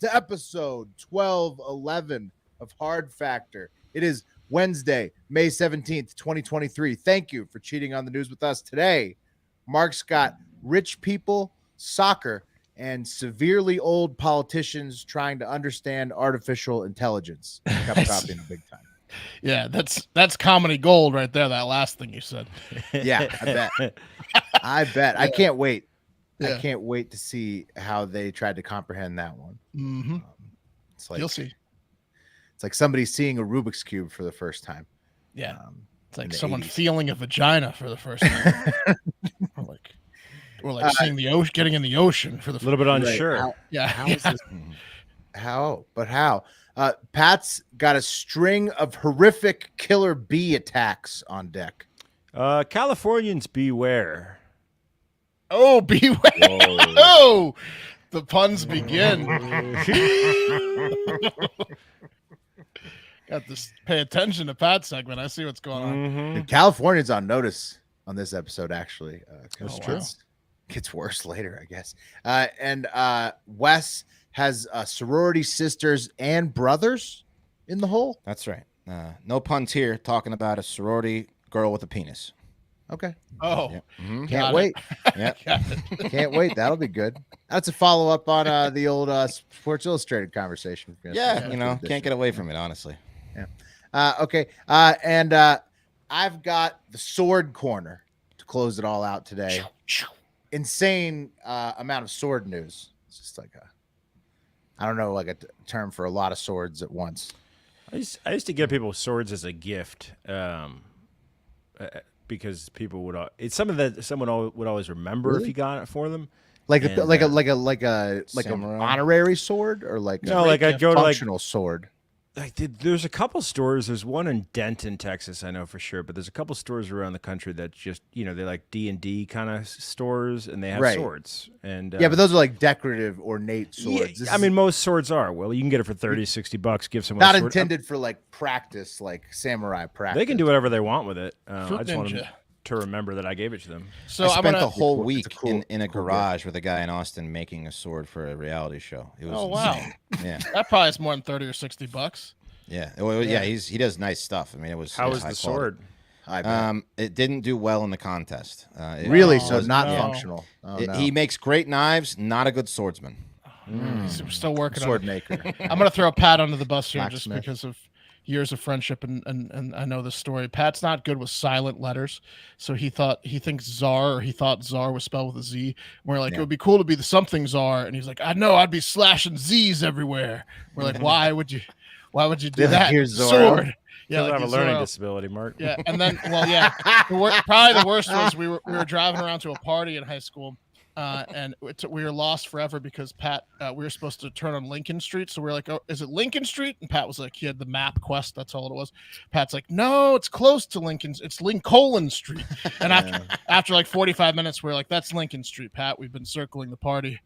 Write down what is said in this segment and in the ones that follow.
to episode 1211 of Hard Factor. It is Wednesday, May 17th, 2023. Thank you for cheating on the news with us today. Mark's got rich people, soccer, and severely old politicians trying to understand artificial intelligence. Kept copying big time. Yeah, that's comedy gold right there. That last thing you said. Yeah, I bet. Yeah. I can't wait. Yeah. I can't wait to see how they tried to comprehend that one. Mm-hmm. It's like You'll see. It's like somebody seeing a Rubik's Cube for the first time. Yeah, it's like the someone 80s. feeling a vagina for the first time, or like seeing the ocean, getting in the ocean for the A little bit unsure. How, yeah. how is this? How? But how? Pat's got a string of horrific killer bee attacks on deck. Californians beware. Oh, beware! Oh, the puns begin. Got this. Pay attention to Pat segment. I see what's going on. Mm-hmm. And Californians on notice on this episode, actually. That's true. Gets worse later, I guess. And Wes has sorority sisters and brothers in the hole. That's right. No puns here. Talking about a sorority girl with a penis. Okay. Oh, Yep. Mhm. Can't wait. Yeah. Can't wait. That'll be good. That's a follow up on the old Sports Illustrated conversation. Yeah, you know, can't get away from it, honestly. Okay. And I've got the sword corner to close it all out today. Insane amount of sword news. It's just like I don't know, like a term for a lot of swords at once. I used to give people swords as a gift, because people would. It's something that someone would always remember if you got it for them. Like And, a samurai? honorary sword, or like No, like I'd go to functional sword. There's a couple stores. There's one in Denton, Texas, I know for sure. But there's a couple stores around the country that just, they're like D&D kind of stores, and they have swords. And Yeah, but those are like decorative, ornate swords. Yeah, I mean, most swords are. Well, you can get it for $30-$60. Give someone not a sword. intended for like practice, like samurai practice. They can do whatever they want with it. I Fruit just want them ninja. to remember that I gave it to them. So I I'm spent gonna. the whole It's a week cool- in a cool garage with a guy in Austin making a sword for a reality show. It was Oh wow, insane. Yeah, that probably is more than $30 or $60. yeah. Well, yeah, he does nice stuff. I mean, it was How it was high the quality. sword? I bet. It didn't do well in the contest. Really? Oh, So not no. functional. Oh, no. He makes great knives. Not a good swordsman. He's still working sword on it. maker. I'm gonna throw Pat under the bus here just Blacksmith. because of years of friendship and I know this story. Pat's not good with silent letters, so he thought czar was spelled with a Z. We're like, it would be cool to be the something czar, and he's like, I know, I'd be slashing Z's everywhere. We're like, why would you do Yeah, that? here's Zorro. Sword. Yeah, like have a he's learning Zorro. disability, Mark. Yeah, and then probably the worst was we were driving around to a party in high school, and we were lost forever because Pat we were supposed to turn on Lincoln Street, so we were like, oh, is it Lincoln Street? And Pat was like, he had the map quest, that's all it was. Pat's like, no, it's close to Lincoln's, it's Lincoln Street. And after like 45 minutes, we are like, that's Lincoln Street, Pat. We've been circling the party.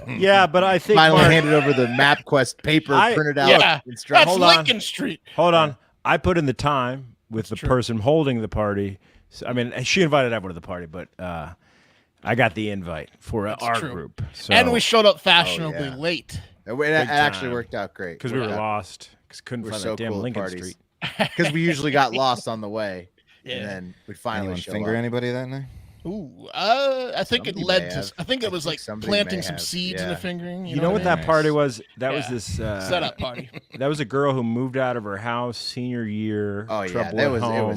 Yeah, but I think Finally Mark, handed over the MapQuest paper printed out. Yeah, instructions. that's Hold on. Lincoln Street. hold on. I put in the time with the true. person holding the party. So, I mean, she invited everyone to the party, but I got the invite for our true. group. So, And we showed up fashionably yeah. late. It actually time. worked out great. because we were lost, because couldn't We're find so that damn cool at Lincoln parties. Street. Because we usually got lost on the way. Yeah. And then we finally Anyone show finger up. anybody that night? Ooh, I think Somebody it led may to. have. I think it was I like think somebody planting may some have, seeds in yeah. the fingering. You know what I that party was? That was Yeah. this mean? Setup party. That was a girl who moved out of her house senior year. Oh yeah, trouble that at was home,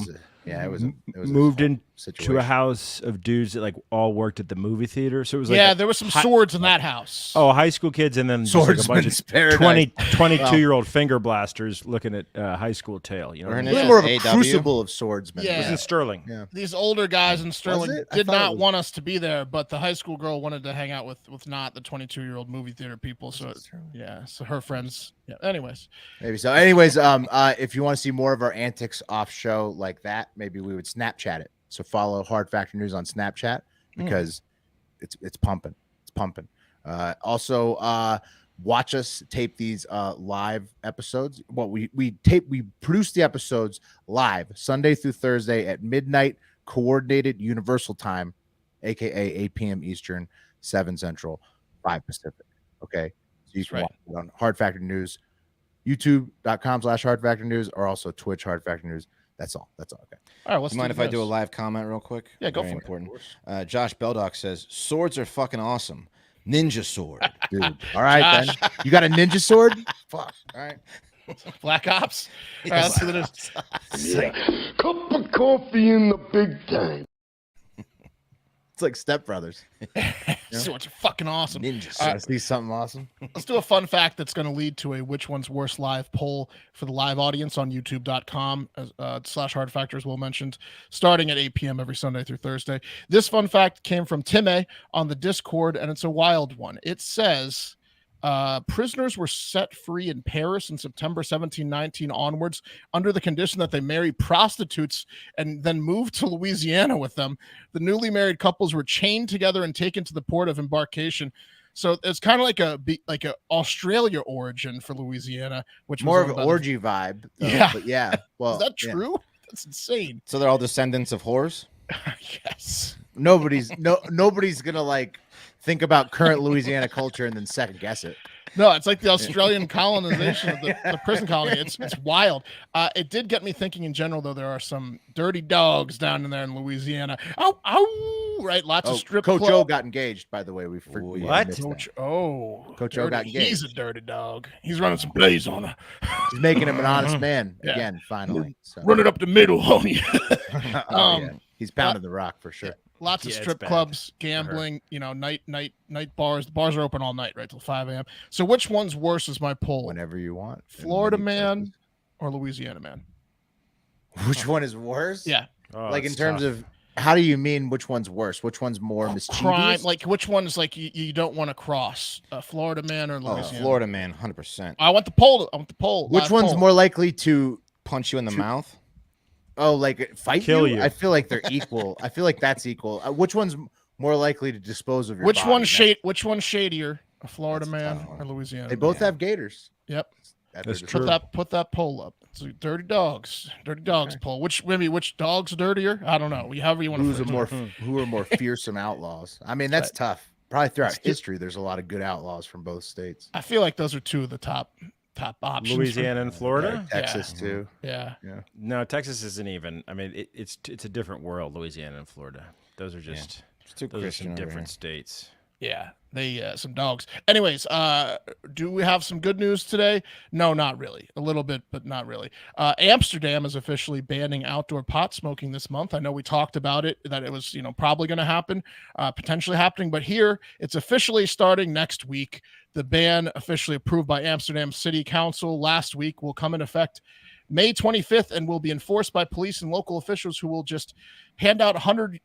it was moved a into situation. a house of dudes that like all worked at the movie theater. So it was like Yeah, there was some swords in that house. high school kids, and then just like a bunch Swordsman's of paradise. 22-year-old finger blasters looking at high school tale. You know, Her what I name mean? Really more of Yeah. a AW? crucible of swordsmen. Yeah. It was in Sterling. Yeah. These older guys in Sterling it? I did thought it not was- want us to be there, but the high school girl wanted to hang out with not the 22-year-old movie theater people. So so her friends. Yeah. Anyways, Maybe so. Anyways, if you want to see more of our antics off show like that, maybe we would Snapchat it. So follow Hard Factor News on Snapchat because it's pumping. It's pumping. Also, watch us tape these live episodes. Well, we produce the episodes live Sunday through Thursday at midnight coordinated universal time, aka 8 p.m. Eastern, 7 Central, 5 Pacific. Okay. So You can right. watch it on Hard Factor News, youtube.com/Hard Factor News, or also Twitch Hard Factor News. That's all. Okay. All right. Let's Mind if I do a live comment real quick? Yeah, go Very for important. Josh Beldock says, swords are fucking awesome. Ninja sword. Dude. All right, then. You got a ninja sword? Fuck. All right. Black Ops. All right, let's do this. Cup of coffee in the big time. It's like Step Brothers. Swords are fucking awesome. Ninja I sword. see something awesome. Let's do a fun fact that's going to lead to a which one's worse live poll for the live audience on youtube.com /hard factor, as Will mentioned, starting at 8 p.m. every Sunday through Thursday. This fun fact came from Time on the Discord, and it's a wild one. It says prisoners were set free in Paris in September 1719 onwards under the condition that they marry prostitutes and then move to Louisiana with them. The newly married couples were chained together and taken to the port of embarkation. So it's kind of like a Australia origin for Louisiana, which More was of an orgy vibe. Though, Yeah. But yeah. Well, Is that yeah. true? That's insane. So they're all descendants of whores? Yes. Nobody's gonna like think about current Louisiana culture and then second guess it. No, it's like the Australian colonization of the prison colony. It's wild. It did get me thinking in general, though. There are some dirty dogs down in there in Louisiana. Oh, right. Lots of strip Coach O club. got engaged, by the way. We What? missed that. Coach O. Coach O got Dirty. engaged. He's a dirty dog. He's running some plays on her. He's making him an honest man Yeah. again, finally. So. Running up the middle on you. Oh, yeah. He's pounding the rock for sure. Lots of Yeah, it's strip bad clubs, for her. gambling, night bars. The bars are open all night, right till 5 a.m. So which one's worse is my poll? Whenever you want. Florida In many man places. or Louisiana man? Which one is worse? Yeah. Oh, Like in it's terms tough. of how do you mean which one's worse? Which one's more mischievous? Crime, like which one is like you don't want to cross? Florida man or Oh, Louisiana? Florida man, 100%. I want the poll. Which Live one's poll. more likely to Punch you in the mouth? like fight Kill you? you. I feel like they're equal. I feel like that's equal. Which one's more likely to dispose of your Which body? one's shade? Which one's shadier? A Florida That's a man tough one. or Louisiana? They man? both have gators. Yep. That's Put true. Put that poll up. So dirty dogs poll. Which dog's dirtier? I don't know. However you want to. Who are more fearsome outlaws? I mean, that's tough. Probably throughout history, there's a lot of good outlaws from both states. I feel like those are two of the top options. Louisiana and Florida. Texas too. Yeah. No, Texas isn't even. I mean, it's a different world. Louisiana and Florida. Those are just It's too those are Christian some over different here. states. Yeah, they some dogs. Anyways, do we have some good news today? No, not really. A little bit, but not really. Amsterdam is officially banning outdoor pot smoking this month. I know we talked about it, that it was probably going to happen, potentially happening, but here it's officially starting next week. The ban, officially approved by Amsterdam City Council last week, will come in effect May 25th and will be enforced by police and local officials who will just hand out 100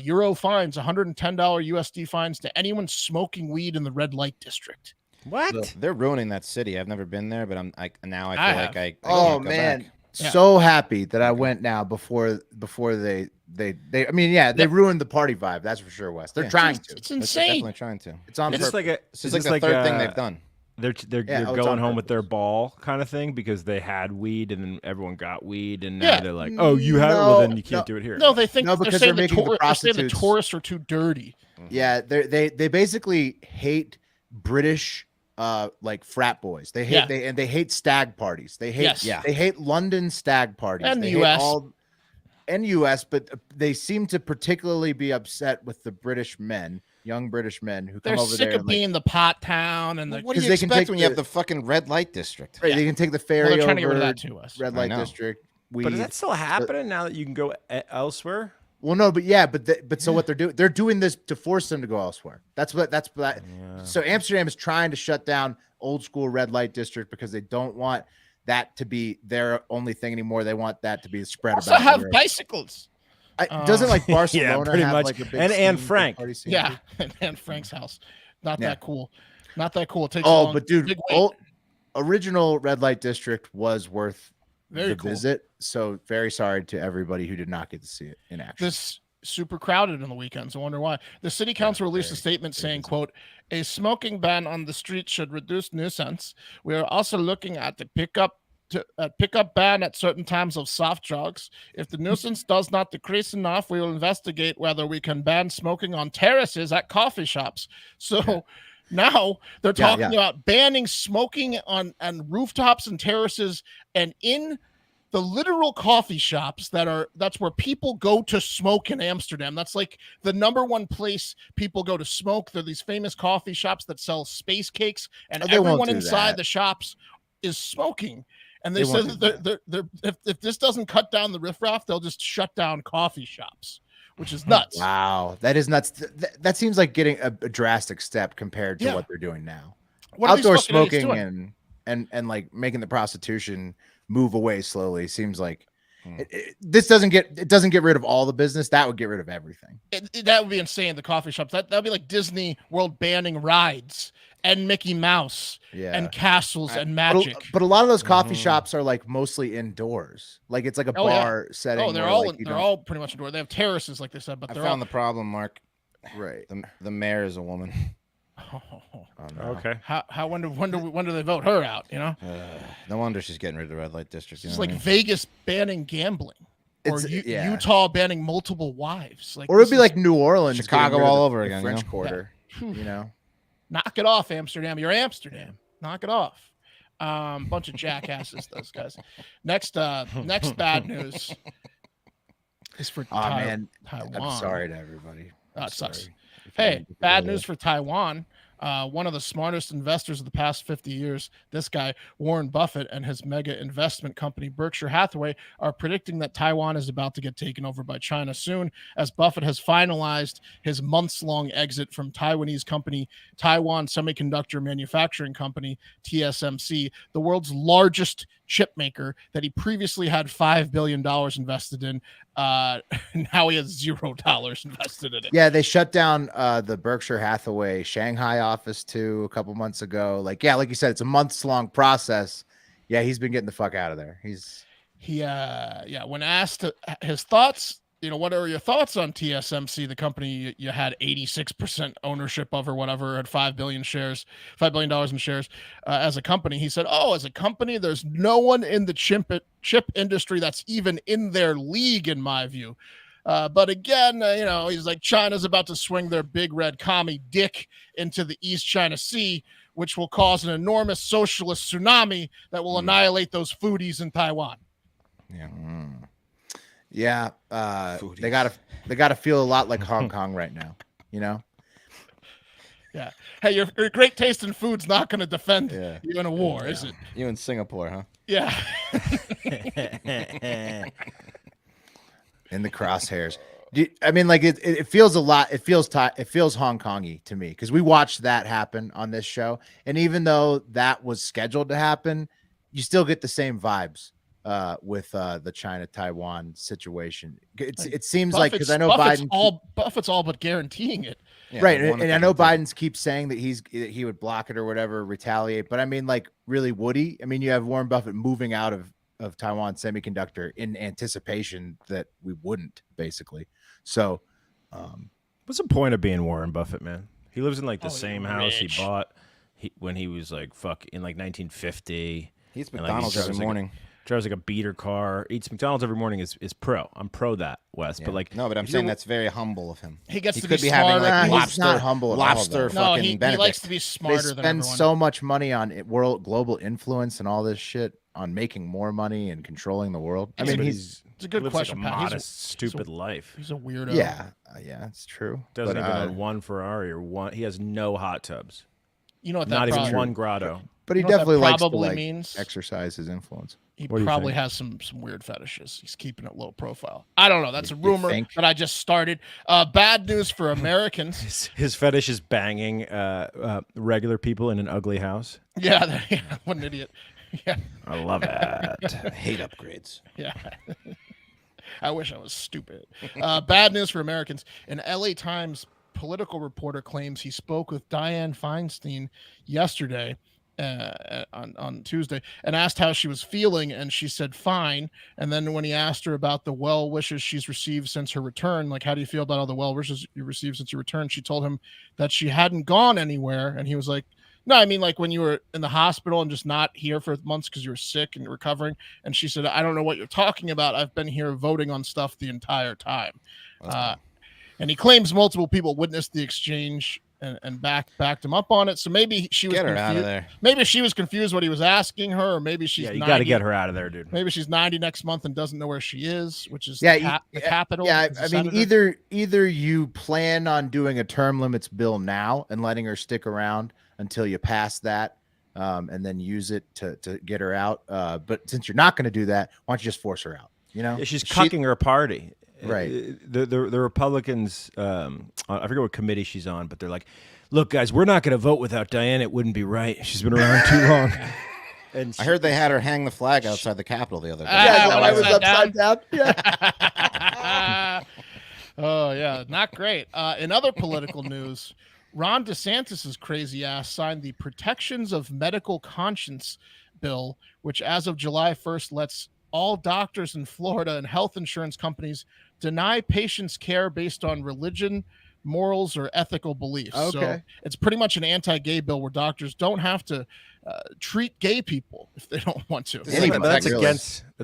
euro fines, $110 USD fines to anyone smoking weed in the red light district. What? They're ruining that city. I've never been there, but I feel like I Oh can't go man, back. Yeah. so happy that I went now before they. I mean, yeah, they ruined the party vibe. That's for sure, Wes. They're Yeah. trying to. It's They're insane. definitely trying to. It's on It's purpose. like a. This is like the third thing they've done. They're Yeah, oh, it's going on home with their purpose. ball kind of thing because they had weed and then everyone got weed and now Yeah. they're like, oh, you have it. Well, then you No, can't do it here. No, they think No, they're because saying they're making the they're saying the prostitutes- tourists are too dirty. Yeah, they basically hate British like frat boys. They hate Yeah. they hate stag parties. They hate Yes. they hate London stag parties. And they the hate US. and US, but they seem to particularly be upset with the British men, young British men who come They're over sick there of being the pot town and the. What do 'cause you they can expect take when you the- have the fucking red light district? right, Yeah. they can take the Well, ferry they're trying to get over rid of that too, Wes. red I light know. district. But is that still happening now that you can go elsewhere? Well, no, but yeah, but so what they're doing this to force them to go elsewhere. That's what. So Amsterdam is trying to shut down old school red light district because they don't want that to be their only thing anymore. They want that to be spread Also about. have Europe. bicycles. Doesn't like Barcelona pretty have much. like a big And Anne scene, Frank. party scene Yeah, too? and Frank's house. Not Yeah. that cool. Not that cool. It takes. a Oh, long- but dude, big wait. original red light district was worth Very the cool. visit. So very sorry to everybody who did not get to see it in action. This super crowded on the weekends. I wonder why. The city council released a statement saying, quote, a smoking ban on the street should reduce nuisance. We are also looking at the pickup ban at certain times of soft drugs. If the nuisance does not decrease enough, we will investigate whether we can ban smoking on terraces at coffee shops. So Now they're talking yeah. about banning smoking on rooftops and terraces and in the literal coffee shops that's where people go to smoke in Amsterdam. That's like the number one place people go to smoke. They're these famous coffee shops that sell space cakes, and everyone inside the shops is smoking. And they said that if this doesn't cut down the riffraff, they'll just shut down coffee shops, which is nuts. Wow, that is nuts. That seems like getting a drastic step compared to what they're doing now. Outdoor smoking and like making the prostitution move away slowly seems like this doesn't get rid of all the business. That would get rid of everything. That would be insane. The coffee shops, that'd be like Disney World banning rides and Mickey Mouse and castles and magic. But a lot of those coffee shops are like mostly indoors. Like it's like a bar setting. Oh, they're all pretty much indoors. They have terraces, like they said, but I found the problem, Mark. Right. The mayor is a woman. Oh, no. Okay. When do they vote her out? You know. No wonder she's getting rid of the red light district. It's like Vegas banning gambling, or Utah banning multiple wives. Like, or it'd be like New Orleans, Chicago all over again. French Quarter. You know. Knock it off, Amsterdam. You're Amsterdam. Knock it off. Bunch of jackasses, those guys. Next bad news is for Taiwan. I'm sorry to everybody. It sucks. Hey, bad news for Taiwan. One of the smartest investors of the past 50 years, this guy, Warren Buffett, and his mega investment company, Berkshire Hathaway, are predicting that Taiwan is about to get taken over by China soon, as Buffett has finalized his months-long exit from Taiwanese company, Taiwan Semiconductor Manufacturing Company, TSMC, the world's largest chip maker that he previously had $5 billion invested in. Now he has $0 invested in it. Yeah, they shut down the Berkshire Hathaway Shanghai office too a couple months ago. Like you said, it's a months-long process. Yeah, he's been getting the fuck out of there. When asked his thoughts, what are your thoughts on TSMC, the company you had 86% ownership of or whatever, at $5 billion in shares as a company? He said, as a company, there's no one in the chip industry that's even in their league, in my view. But again, he's like, China's about to swing their big red commie dick into the East China Sea, which will cause an enormous socialist tsunami that will annihilate those foodies in Taiwan. Yeah. Yeah, they gotta feel a lot like Hong Kong right now, Yeah. Hey, your great taste in food's not going to defend you in a war, is it? You in Singapore, huh? Yeah. In the crosshairs. I mean, like it feels a lot. It feels Hong Kongy to me because we watched that happen on this show, and even though that was scheduled to happen, you still get the same vibes. With the China-Taiwan situation, it seems like, because I know Buffett's all but guaranteeing it, right? And I know Biden keeps saying that he would block it or whatever, retaliate. But I mean, like, really, would he? I mean, you have Warren Buffett moving out of Taiwan Semiconductor in anticipation that we wouldn't, basically. So, what's the point of being Warren Buffett, man? He lives in like the same house he bought when he was like in like 1950. He eats McDonald's every morning. Drives like a beater car, eats McDonald's every morning is pro. I'm pro that, Wes. Yeah. But like, no, but I'm saying that's very humble of him. He could be having like lobster, not humble lobster. No, he likes to be smarter than everyone. They spend so much money on global influence and all this shit on making more money and controlling the world. I mean, it's a good question. Like a modest, stupid life. He's a weirdo. Yeah, it's true. Doesn't even own one Ferrari or one. He has no hot tubs. You know what? Not even one grotto. But he definitely likes to means exercise his influence. He probably has some weird fetishes. He's keeping it low profile. I don't know. That's a rumor that I just started. Bad news for Americans. His fetish is banging regular people in an ugly house. Yeah, what an idiot. Yeah, I love it. I hate upgrades. Yeah. I wish I was stupid. Bad news for Americans. An LA Times political reporter claims he spoke with Dianne Feinstein yesterday on Tuesday and asked how she was feeling, and she said fine. And then when he asked her about the well wishes she's received since her return, like, how do you feel about all the well wishes you received since your return, she told him that she hadn't gone anywhere. And he was like, no, I mean, like when you were in the hospital and just not here for months because you were sick and recovering. And she said, I don't know what you're talking about. I've been here voting on stuff the entire time. And he claims multiple people witnessed the exchange and backed him up on it. So maybe she was Get her confused. out of there. Maybe she was confused what he was asking her, or maybe she's Yeah, you 90. got to get her out of there, dude. Maybe she's 90 next month and doesn't know where she is, which is Yeah, the capital. Yeah, as a I mean, senator. either you plan on doing a term limits bill now and letting her stick around until you pass that, and then use it to get her out. But since you're not going to do that, why don't you just force her out? You know, Yeah, she's cucking her party. Right. The Republicans, I forget what committee she's on, but they're like, look, guys, we're not going to vote without Dianne. It wouldn't be right. She's been around too long. And I heard they had her hang the flag outside the Capitol the other day. yeah, when I I was sat upside down. Yeah. Oh yeah, not great. In other political news, Ron DeSantis's crazy ass signed the Protections of Medical Conscience bill, which as of July 1st lets all doctors in Florida and health insurance companies deny patients care based on religion, morals, or ethical beliefs. So Okay. it's pretty much an anti-gay bill where doctors don't have to treat gay people if they don't want to. This is like a that's Texas-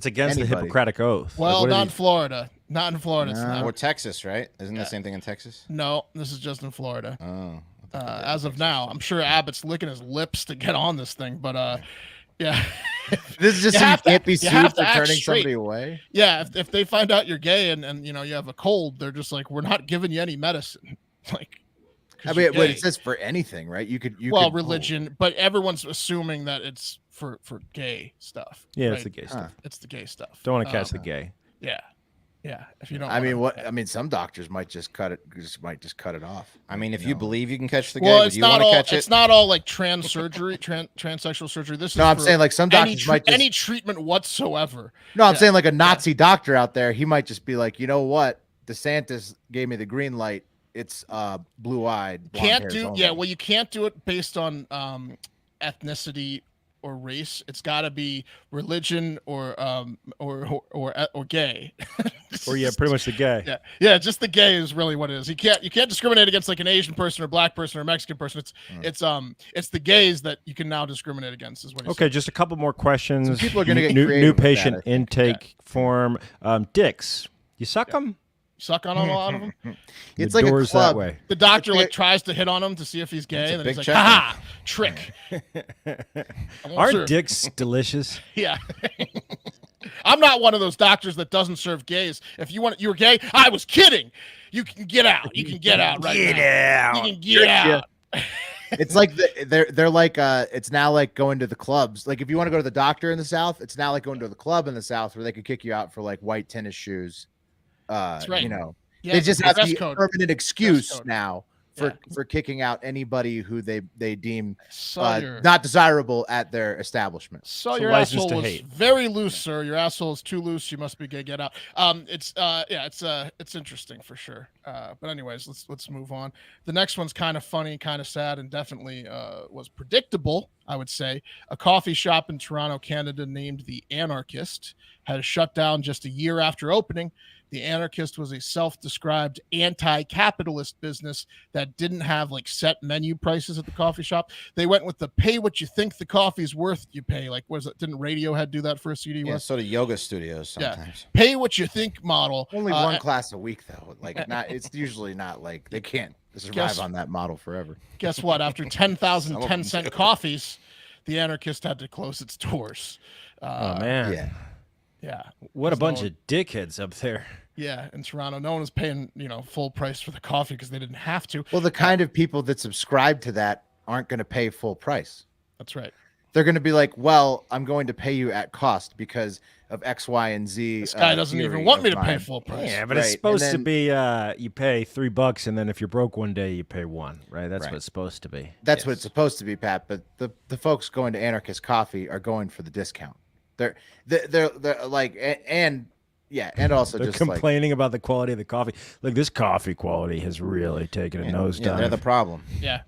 against the Anybody. Hippocratic Oath. Well, Like, what not are in Florida. Not in Florida. It's No. not. Or Texas, right? Isn't Yeah. the same thing in Texas? No, this is just in Florida. Oh. As of now, I'm sure Abbott's licking his lips to get on this thing, but yeah. This is just You so you have to- can't be you sued have for to act turning straight. somebody away. Yeah, if they find out you're gay and you know you have a cold, they're just like, we're not giving you any medicine. Like, 'cause I mean, you're but gay. it says for anything, right? You could. Religion, but everyone's assuming that it's for gay stuff. Yeah, right? it's the gay stuff. It's the gay stuff. Don't want to catch the gay. Yeah, yeah. If you don't, I mean, wanna- what? I mean, some doctors might just cut it. Might just cut it off. I mean, if You you know. believe you can catch the gay, Well, would it's you not want to all. catch It's it? not all like trans surgery, transsexual surgery. This is No, I'm for saying like some any doctors might just. any treatment whatsoever. No, I'm Yeah. saying like a Nazi doctor out there. He might just be like, you know what? DeSantis gave me the green light. It's blue-eyed. blonde Can't hairs do. only. Yeah, well, you can't do it based on ethnicity or race. It's got to be religion or gay. Or yeah, pretty much the gay. Yeah, just the gay is really what it is. You can't discriminate against like an Asian person or black person or Mexican person. It's the gays that you can now discriminate against. Is what he's Okay, just a couple more questions. Some people are gonna get new creative with that, patient I think. intake form. Dicks. You suck them? suck on a lot of them. It's The like a door's club. that way. The doctor It's like like- tries to hit on him to see if he's gay, That's a and then he's big like, check. "Ha, trick." I won't Aren't serve- dicks delicious? Yeah. I'm not one of those doctors that doesn't serve gays. If you were gay, I was kidding. You can get out. You can get out right now. You can get out. It's like they're like it's now like going to the clubs. Like if you want to go to the doctor in the South, it's now like going to the club in the South where they could kick you out for like white tennis shoes. That's right. You know, Yeah, they just the have dress the code. permanent excuse code. now for kicking out anybody who they deem So your not desirable at their establishment. so your license asshole to was hate. very loose, sir. Your asshole is too loose. You must be gay. Get out. It's interesting for sure. But anyways, let's move on. The next one's kind of funny, kind of sad, and definitely was predictable. I would say a coffee shop in Toronto, Canada, named the Anarchist, had shut down just a year after opening. The Anarchist was a self-described anti-capitalist business that didn't have like set menu prices at the coffee shop. They went with the pay what you think the coffee's worth you pay. Like, was it? Didn't Radiohead do that for a CD? Yeah, so do yoga studios Yeah. sometimes. Pay what you think model. Only one class a week though. Like not. It's usually not like they can't survive Guess- on that model forever. Guess what? After 10,000 Some of them 10-cent do. coffees, the Anarchist had to close its doors. Oh man, Yeah. Yeah. what a There's bunch no- of dickheads up there. Yeah, in Toronto, no one was paying, full price for the coffee because they didn't have to. Well, the kind of people that subscribe to that aren't going to pay full price. That's right. They're going to be like, well, I'm going to pay you at cost because of X, Y, and Z. This guy doesn't even theory want of me to pay mine. full price. Yeah, but Right, it's and supposed to then- be you pay $3, and then if you're broke one day, you pay one. Right? That's Right. what it's supposed to be. That's what it's supposed to be, Pat. But the folks going to Anarchist Coffee are going for the discount. They're like, and also They're just like, complaining about the quality of the coffee. Like this coffee quality has really taken a nosedive. Yeah, they're the problem. Yeah.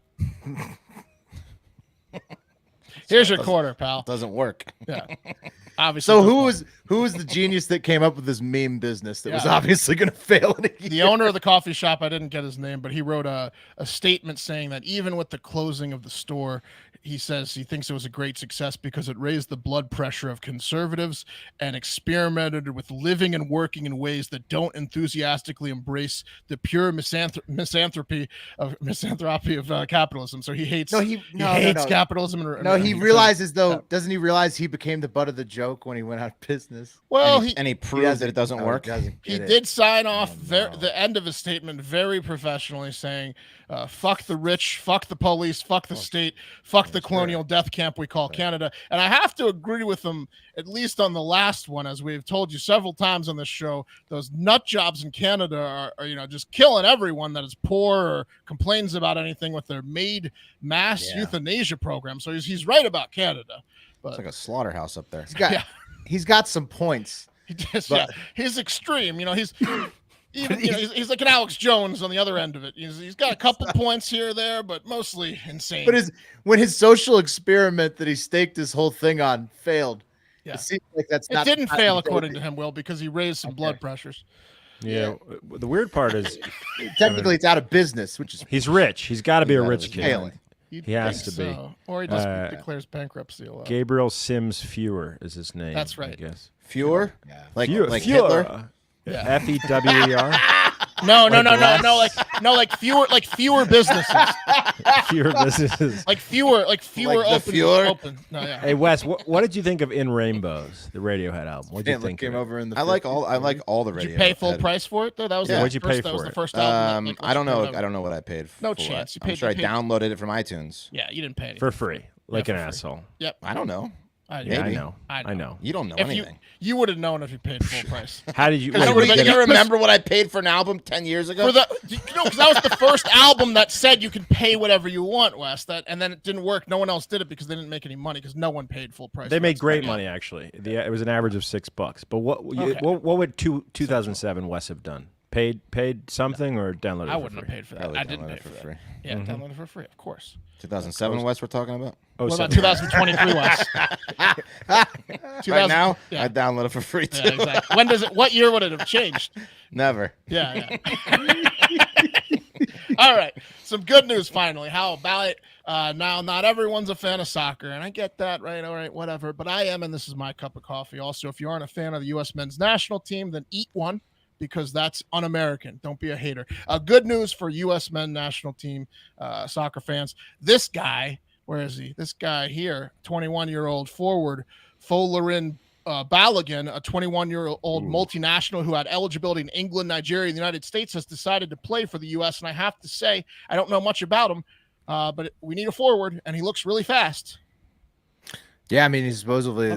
Here's your quarter, pal. Doesn't work. Yeah. Obviously. so doesn't who was the genius that came up with this meme business that was Yeah. obviously going to fail in a The year? owner of the coffee shop, I didn't get his name, but he wrote a statement saying that even with the closing of the store, He says he thinks it was a great success because it raised the blood pressure of conservatives and experimented with living and working in ways that don't enthusiastically embrace the pure misanthropy of capitalism. So he hates capitalism. He realizes though, doesn't he realize he became the butt of the joke when he went out of business? Well, and he proved that it doesn't work. He did sign off the end of his statement very professionally, saying, fuck the rich, fuck the police, fuck the state, fuck the colonial death camp we call Canada. And I have to agree with him, at least on the last one, as we've told you several times on this show. Those nut jobs in Canada are just killing everyone that is poor or complains about anything with their mass euthanasia program. So he's right about Canada. But it's like a slaughterhouse up there. He's got some points. He's extreme. He's like an Alex Jones on the other end of it. He's got a couple points here or there, but mostly insane. But when his social experiment that he staked his whole thing on failed, it seems like it didn't fail according to him, Will, because he raised some blood pressures. Yeah. The weird part is technically it's out of business, which is he's rich. He's got to be a rich kid. Failing. He has to be. Or he just declares bankruptcy. Gabriel Sims Fewer is his name. That's right. I guess. Fewer? Yeah. Like Fewer. Hitler? Yeah. FEWER? No, like fewer businesses. Fewer businesses. Like fewer open. No, yeah. Hey Wes, what did you think of In Rainbows, the Radiohead album? What did you think? Came over in the I like all the radio. Did you pay full price for it though? That was what'd you pay for That was it? the first album. I don't know. I don't know what I paid for. No chance. I'm sure I downloaded it from iTunes. Yeah, you didn't pay anything. For free. Like an for free. asshole. Yep. I don't know. I know. You don't know if anything. You would have known if you paid full price. How did you? You remember what I paid for an album 10 years ago? Because that was the first album that said you could pay whatever you want, Wes. And then it didn't work. No one else did it because they didn't make any money because no one paid full price. They made great money actually. It was an average of $6. But what would 2007 Wes have done? Paid something or downloaded it? I wouldn't have paid for that. Probably I didn't pay downloaded it for for that. free. Yeah, download it for free, of course. 2007 Wes we're talking about? What about 2023 Wes? Right now, yeah. I download it for free too. Yeah, exactly. What year would it have changed? Never. Yeah. All right. Some good news finally. How about it? Now, not everyone's a fan of soccer, and I get that, right? All right, whatever. But I am, and this is my cup of coffee. Also, if you aren't a fan of the U.S. men's national team, then eat one, because that's un-American. Don't be a hater. Good news for U.S. men's national team soccer fans. This guy, where is he? This guy here, 21-year-old forward, Folarin Balogun, a 21-year-old multinational who had eligibility in England, Nigeria, and the United States, has decided to play for the U.S. And I have to say, I don't know much about him, but we need a forward, and he looks really fast. Yeah, I mean, he's supposedly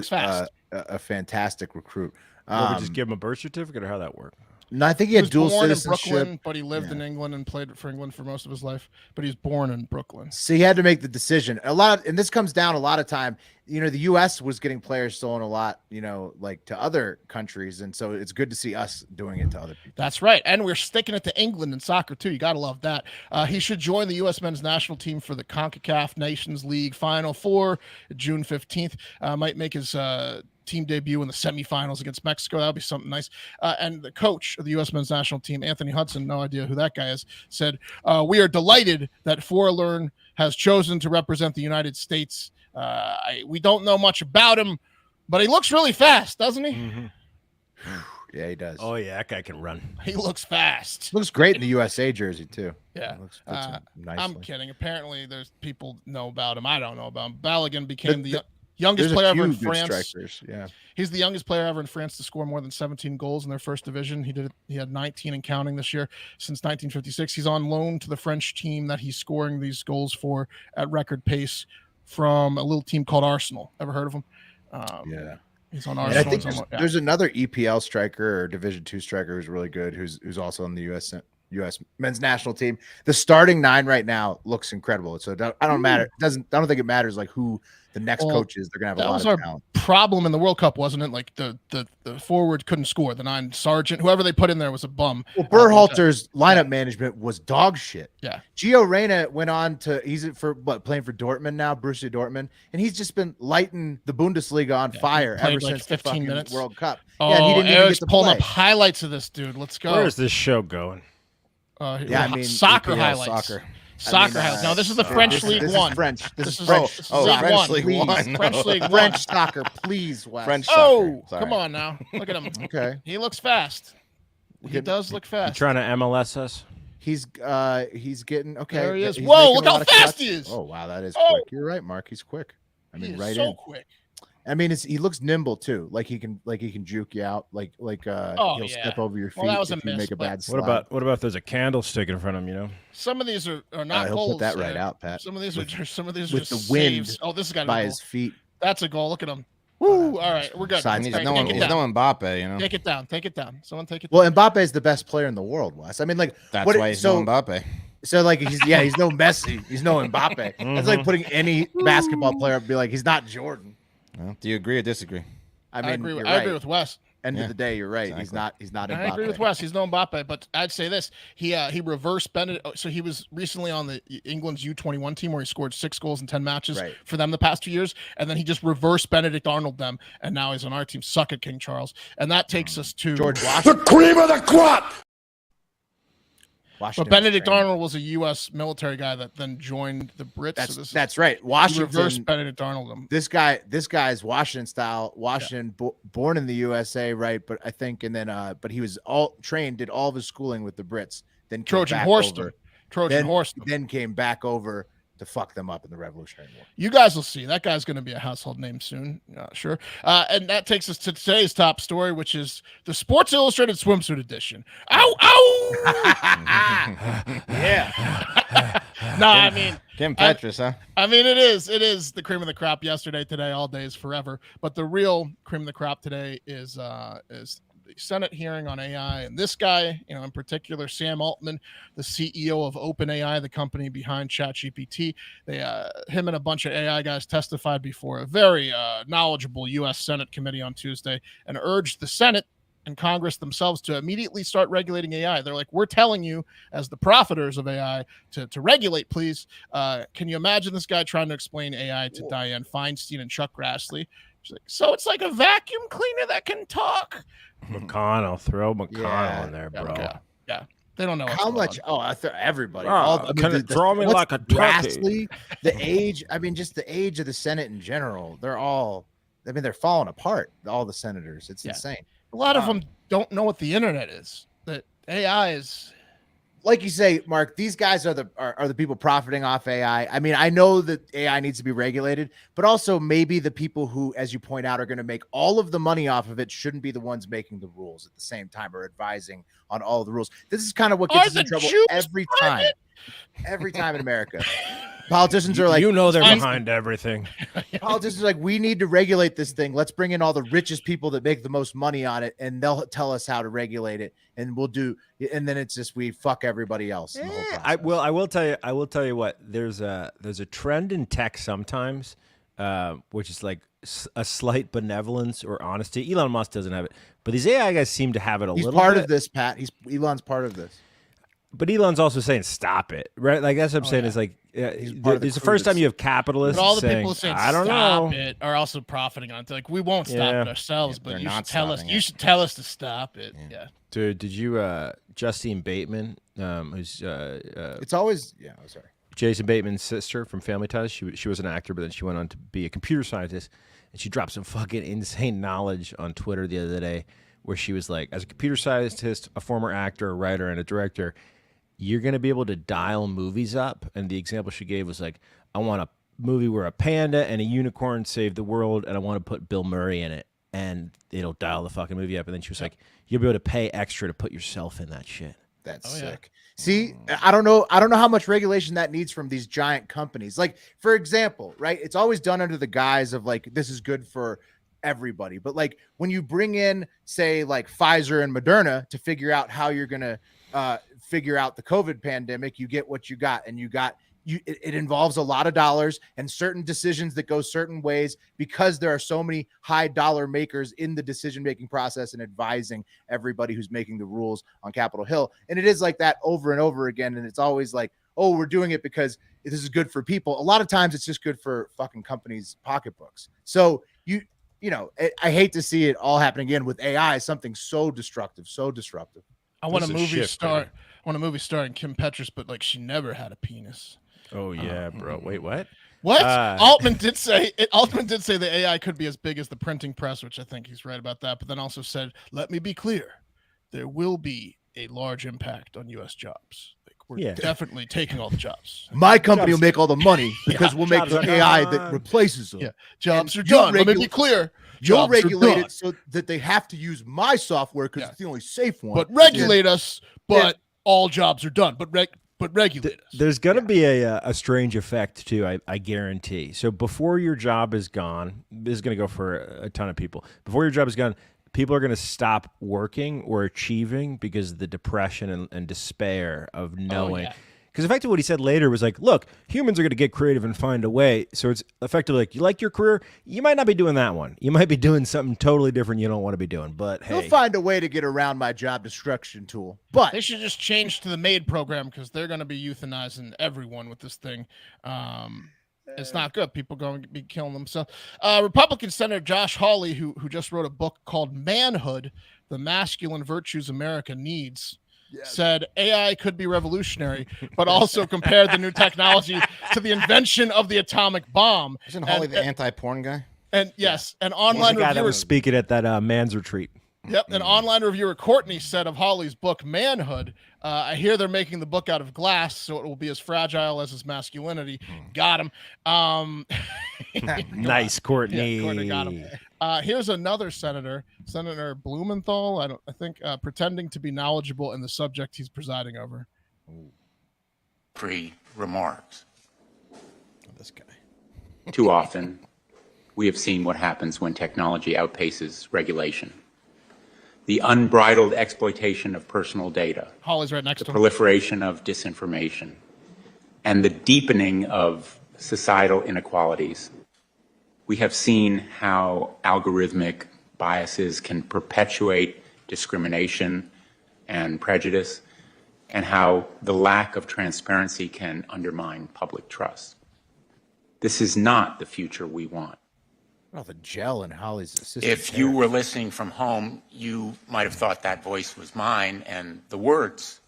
a fantastic recruit. We just give him a birth certificate, or how that work? No, I think he had dual born citizenship. In Brooklyn, but he lived in England and played for England for most of his life. But he was born in Brooklyn. So he had to make the decision. And this comes down a lot of time. The U.S. was getting players stolen a lot, like to other countries. And so it's good to see us doing it to other people. That's right. And we're sticking it to England in soccer, too. You got to love that. He should join the U.S. men's national team for the CONCACAF Nations League Final Four, June 15th. Might make his team debut in the semifinals against Mexico. That would be something nice. And the coach of the U.S. men's national team, Anthony Hudson, no idea who that guy is, said, we are delighted that Folarin has chosen to represent the United States. We don't know much about him, but he looks really fast, doesn't he? Mm-hmm. Yeah, he does. Oh, yeah, that guy can run. He looks fast. Looks great in the USA jersey, too. Yeah. Looks nicely. I'm kidding. Apparently, there's people know about him. I don't know about him. Balogun became the youngest player ever in France. Strikers. Yeah. He's the youngest player ever in France to score more than 17 goals in their first division. He had 19 and counting this year since 1956. He's on loan to the French team that he's scoring these goals for at record pace from a little team called Arsenal. Ever heard of him? Yeah. He's on Arsenal. And I think there's another EPL striker or Division II striker who's really good, who's also on the U.S. men's national team. The starting 9 right now looks incredible. So I don't think it matters like who the next coach is. They're gonna have a lot of talent. Problem in the World Cup, wasn't it? Like the forward couldn't score. The 9 Sargent, whoever they put in there was a bum. Well, Berhalter's lineup management was dog shit. Yeah. Gio Reyna went on to playing for Dortmund now, Borussia Dortmund, and he's just been lighting the Bundesliga on fire ever since 15 the minutes World Cup. Oh, yeah, and he didn't even get to pulling play. up highlights of this dude. Let's go. Where is this show going? Soccer EPL highlights. Soccer. Soccer house. Now this is the French League this One. Is French. This is is French. French French League League One. One. French League One. French soccer, please, Wes. French Oh, soccer. Sorry. come on now. Look at him. Okay. He looks fast. He does look You fast. trying to MLS us? He's getting okay. There he is. He's Whoa, making look a how lot of fast cuts. he is. Oh wow, that is Oh. quick. You're right, Mark. He's quick. I mean, He is right so in. quick. I mean, he looks nimble too. Like he can juke you out. He'll step over your feet Well, that was a if you miss, make a but- bad slide. What about if there's a candlestick in front of him? You know. Some of these are not he'll goals. put that right out, Pat. Some of these are just with the just wind saves. Oh, this has got to by be a his goal. feet? That's a goal. Look at him. Woo! All right, we're good. Side He's step. no, Take it he's down. no Mbappe, you know. Take it down. Take it down. Someone take it down. Well, Mbappe is the best player in the world, Wes. I mean, like That's what? why he's so no Mbappe. so like he's no Messi. He's no Mbappe. It's like putting any basketball player up and be like he's not Jordan. Well, do you agree or disagree? I mean, agree with, you're I right. agree with Wes. End Yeah, of the day, you're right. exactly. He's not Mbappe. I agree with Wes. He's no Mbappe, but I'd say this: he reversed Benedict. So he was recently on the England's U21 team where he scored 6 goals in 10 matches Right. for them the past 2 years, and then he just reversed Benedict Arnold them, and now he's on our team. Suck it, King Charles, and that takes us to George The Washington. cream of the crop! But Benedict Arnold was a U.S. military guy that then joined the Brits. That's right. He Washington. reversed Benedict Arnold them. This guy's Washington style. Washington, born in the USA, right? But I think, and then, but he was all trained, did all of his schooling with the Brits. Then came Trojan back horsed over, him. Trojan horsed him. Then came back over to fuck them up in the Revolutionary War. You guys will see. That guy's going to be a household name soon. Sure. And that takes us to today's top story, which is the Sports Illustrated swimsuit edition. Ow! Ow! Yeah. No, I mean, Kim Petras, huh? I mean, it is the cream of the crop. Yesterday, today, all day is forever. But the real cream of the crop today is the Senate hearing on AI, and this guy, in particular, Sam Altman, the CEO of OpenAI, the company behind ChatGPT. Him and a bunch of AI guys testified before a very knowledgeable U.S. Senate committee on Tuesday and urged the Senate and Congress themselves to immediately start regulating AI. They're like, we're telling you as the profiters of AI to regulate, please. Can you imagine this guy trying to explain AI to Dianne Feinstein and Chuck Grassley? She's like, so it's like a vacuum cleaner that can talk. McConnell, throw McConnell in there, bro. Yeah. They don't know How much? Oh, everybody. Draw me like a turkey. Grassley, the age. I mean, just the age of the Senate in general. They're all. I mean, they're falling apart. All the senators. It's insane. A lot of them don't know what the internet is. That AI is. Like you say, Mark, these guys are the people profiting off AI. I mean, I know that AI needs to be regulated, but also maybe the people who, as you point out, are going to make all of the money off of it shouldn't be the ones making the rules at the same time or advising on all of the rules. This is kind of what gets us in trouble every time. Every time in America. Politicians are like, they're behind everything. Politicians are like, we need to regulate this thing. Let's bring in all the richest people that make the most money on it, and they'll tell us how to regulate it, and we'll do. And then it's just we fuck everybody else. In the whole process. I will tell you what. There's a trend in tech sometimes, which is like a slight benevolence or honesty. Elon Musk doesn't have it, but these AI guys seem to have it a little bit. He's part of this, Pat. Elon's part of this. But Elon's also saying, stop it, right? Like, that's what I'm saying is like, it's the first time you have capitalists but all the saying, people saying, I don't stop know. it, are also profiting on it. They're like, we won't stop it ourselves, but you should tell us. it. You should tell us to stop it. Yeah. Dude, did you, Justine Bateman, who's It's always, sorry. Jason Bateman's sister from Family Ties. She was an actor, but then she went on to be a computer scientist, and she dropped some fucking insane knowledge on Twitter the other day, where she was like, as a computer scientist, a former actor, a writer, and a director, you're going to be able to dial movies up. And the example she gave was like, I want a movie where a panda and a unicorn save the world, and I want to put Bill Murray in it, and it'll dial the fucking movie up. And then she was like, you'll be able to pay extra to put yourself in that shit. That's sick. See, I don't know how much regulation that needs from these giant companies. Like, for example, right? It's always done under the guise of like, this is good for everybody. But like when you bring in, say, like Pfizer and Moderna to figure out how you're going to figure out the COVID pandemic, you get what you got, and it involves a lot of dollars and certain decisions that go certain ways because there are so many high dollar makers in the decision-making process and advising everybody who's making the rules on Capitol Hill. And it is like that over and over again. And it's always like, oh, we're doing it because this is good for people. A lot of times it's just good for fucking companies' pocketbooks. So I hate to see it all happen again with AI, something so destructive, so disruptive. I want a movie star. want a movie starring Kim Petras, but like she never had a penis. Oh yeah, bro. Wait, what? What? Altman did say the AI could be as big as the printing press, which I think he's right about that. But then also said, "Let me be clear, there will be a large impact on U.S. jobs. Like we're definitely taking all the jobs. My company will make all the money because we'll make the AI that replaces them. Yeah, jobs are done. Let me be clear." You'll regulate it so that they have to use my software because it's the only safe one. But regulate us, but all jobs are done. But regulate us. There's going to be a strange effect too, I guarantee. So before your job is gone, this is going to go for a ton of people. Before your job is gone, people are going to stop working or achieving because of the depression and despair of knowing. Because effectively what he said later was like, look, humans are going to get creative and find a way. So it's effectively like, you like your career? You might not be doing that one. You might be doing something totally different you don't want to be doing. But hey. You'll find a way to get around my job destruction tool. But they should just change to the MAID program because they're going to be euthanizing everyone with this thing. It's not good. People going to be killing themselves. Republican Senator Josh Hawley, who just wrote a book called Manhood, The Masculine Virtues America Needs, said AI could be revolutionary, but also compared the new technology to the invention of the atomic bomb. Isn't Hawley the anti-porn guy? And yes, an online guy that reviewer was speaking at that man's retreat. Yep, an online reviewer, Courtney, said of Hawley's book, Manhood, I hear they're making the book out of glass, so it will be as fragile as his masculinity. Got him. Nice, Courtney. Yeah, Courtney got him. Here's another senator, Senator Blumenthal, I think, pretending to be knowledgeable in the subject he's presiding over. Remarks. This guy. Too often, we have seen what happens when technology outpaces regulation. The unbridled exploitation of personal data, Hawley's right next to him. proliferation of disinformation, and the deepening of societal inequalities. We have seen how algorithmic biases can perpetuate discrimination and prejudice, and how the lack of transparency can undermine public trust. This is not the future we want. Oh, the gel and Holly's assistant. If you were listening from home, you might have thought that voice was mine and the words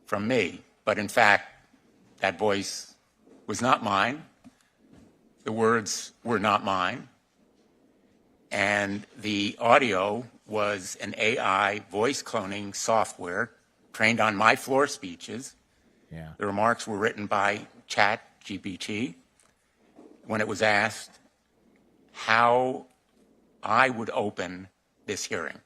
from me. But in fact, that voice was not mine. The words were not mine. And the audio was an AI voice cloning software trained on my floor speeches. Yeah. The remarks were written by ChatGPT when it was asked how I would open this hearing.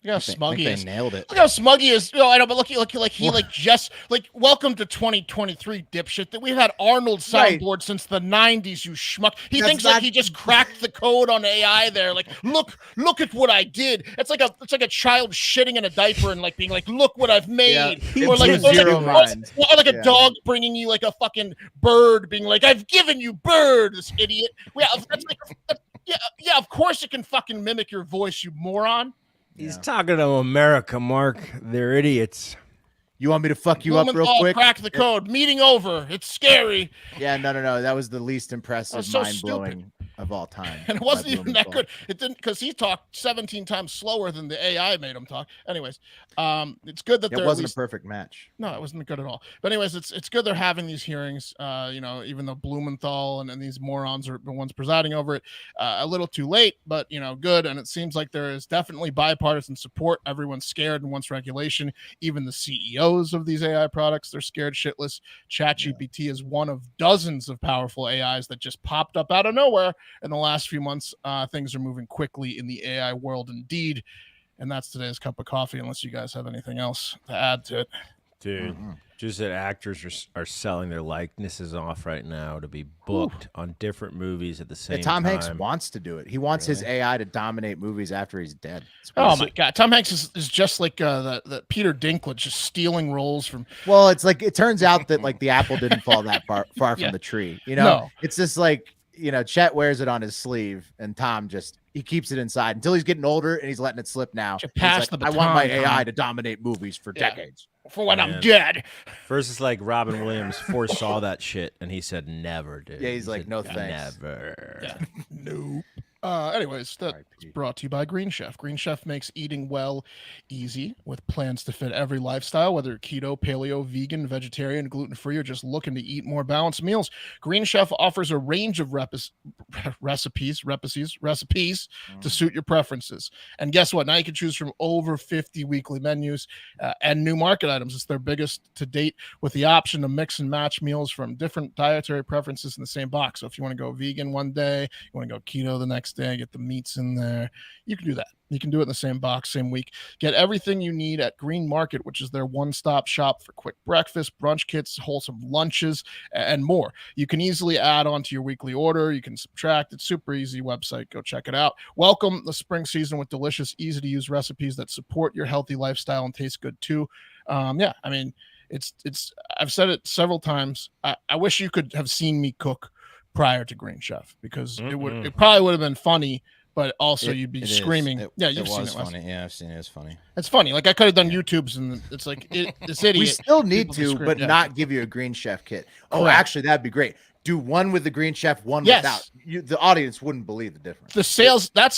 Look how smug he is. They nailed it. Look how smug he is. No, I know, but look like he just welcome to 2023, dipshit. That we've had Arnold soundboard since the 90s. You schmuck. He thinks like he just cracked the code on AI. There, like look at what I did. It's like a child shitting in a diaper and like being like, look what I've made. Yeah. Or like a a dog bringing you like a fucking bird, being like, I've given you bird. This idiot. Yeah, that's like yeah. Of course it can fucking mimic your voice, you moron. He's talking to America, Mark. They're idiots. You want me to fuck you up real quick? Crack the code. Meeting over. It's scary. Yeah, no. That was the least impressive, mind-blowing of all time. And it wasn't even that good. It didn't, because he talked 17 times slower than the AI made him talk. Anyways, it's good that it wasn't a perfect match. No, it wasn't good at all. But anyways, it's good they're having these hearings. Even though Blumenthal and these morons are the ones presiding over it, a little too late, but good. And it seems like there is definitely bipartisan support. Everyone's scared and wants regulation. Even the CEOs of these AI products, they're scared shitless. ChatGPT is one of dozens of powerful AIs that just popped up out of nowhere in the last few months. Things are moving quickly in the AI world indeed. And that's today's cup of coffee, unless you guys have anything else to add to it. Dude, just that actors are selling their likenesses off right now to be booked on different movies at the same time. Tom Hanks wants to do it. He wants his AI to dominate movies after he's dead. Oh my God. Tom Hanks is just like the Peter Dinklage, just stealing roles from. Well, it's like, it turns out that like the apple didn't fall that far from the tree. It's just like, Chet wears it on his sleeve and Tom he keeps it inside until he's getting older and he's letting it slip now. Pass the I want my AI to dominate movies for decades. For when I'm dead. First, it's like Robin Williams foresaw that shit and he said never, dude. Yeah, he's like, no thanks. Never. Yeah. Nope. Anyways, that's brought to you by Greenchef. Greenchef makes eating well easy with plans to fit every lifestyle, whether you're keto, paleo, vegan, vegetarian, gluten-free, or just looking to eat more balanced meals. Greenchef offers a range of recipes to suit your preferences. And guess what? Now you can choose from over 50 weekly menus and new market items. It's their biggest to date, with the option to mix and match meals from different dietary preferences in the same box. So if you want to go vegan one day, you want to go keto the next day, get the meats in there, you can do that. You can do it in the same box, same week. Get everything you need at Green Market, which is their one-stop shop for quick breakfast, brunch kits, wholesome lunches, and more. You can easily add on to your weekly order. You can subtract. It's super easy website. Go check it out. Welcome the spring season with delicious, easy-to-use recipes that support your healthy lifestyle and taste good too. Yeah, I mean, it's. I've said it several times. I wish you could have seen me cook prior to Greenchef, because it probably would have been funny, but also you'd be screaming. You've seen it. Funny. Yeah, I've seen it. It's funny. It's funny. Like, I could have done YouTubes, and it's like this idiot. We still need to, but not give you a Greenchef kit. Oh, Correct. Actually, that'd be great. Do one with the Greenchef, one without. The audience wouldn't believe the difference. The sales that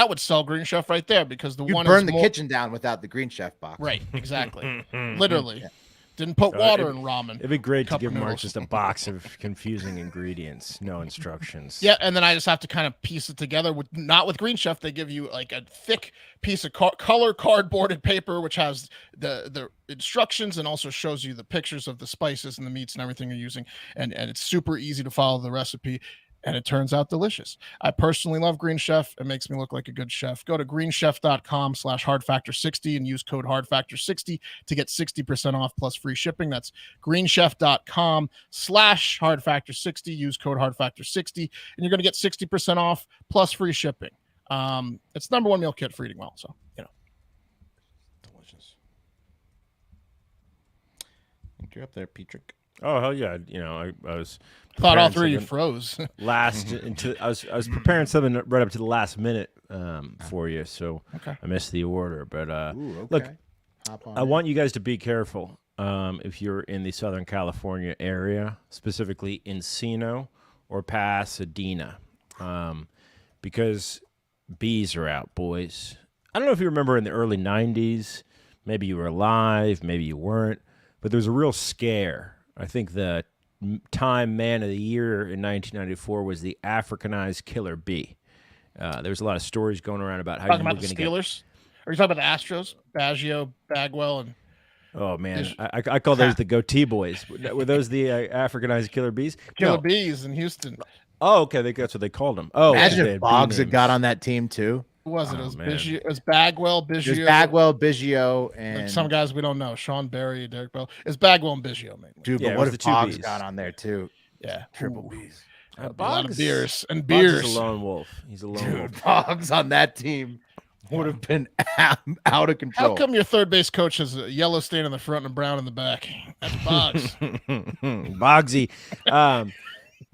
would sell Greenchef right there, because the you one burn is the more, kitchen down without the Greenchef box. Right, exactly. Literally. Yeah. Didn't put water in ramen. It'd be great to give Mark just a box of confusing ingredients, no instructions. Yeah, and then I just have to kind of piece it together. Not with Greenchef, they give you like a thick piece of color cardboarded paper, which has the instructions and also shows you the pictures of the spices and the meats and everything you're using. And it's super easy to follow the recipe. And it turns out delicious. I personally love Greenchef. It makes me look like a good chef. Go to greenchef.com/hardfactor60 and use code hardfactor60 to get 60% off plus free shipping. That's greenchef.com/hardfactor60. Use code hardfactor60 and you're going to get 60% off plus free shipping. It's number one meal kit for eating well. So, delicious. I think you're up there, Petrick. Oh, hell yeah. I was thought all three of you froze. I was preparing something right up to the last minute for you, so I missed the order. But look, I want you guys to be careful if you're in the Southern California area, specifically Encino or Pasadena, because bees are out, boys. I don't know if you remember in the early 90s, maybe you were alive, maybe you weren't, but there was a real scare. I think the Time Man of the Year in 1994 was the Africanized killer bee. There was a lot of stories going around about how you were going to get... Steelers? Are you talking about the Astros? Baggio, Bagwell, and... Oh, man. I call those the goatee boys. Were those the Africanized killer bees? Killer bees in Houston. Oh, okay. That's what they called them. Oh, imagine if Boggs had got on that team, too. Who was it? It was Biggio. It was Bagwell, Biggio. It was Bagwell, Biggio, and some guys we don't know. Sean Berry, Derek Bell. It's Bagwell and Biggio, mainly. Dude, but what if Boggs got on there too? Yeah, triple B's. A lot of beers and Boggs beers. is a lone wolf. He's a lone wolf. Boggs on that team would have been out of control. How come your third base coach has a yellow stain in the front and a brown in the back? That's Boggs. Boggsy.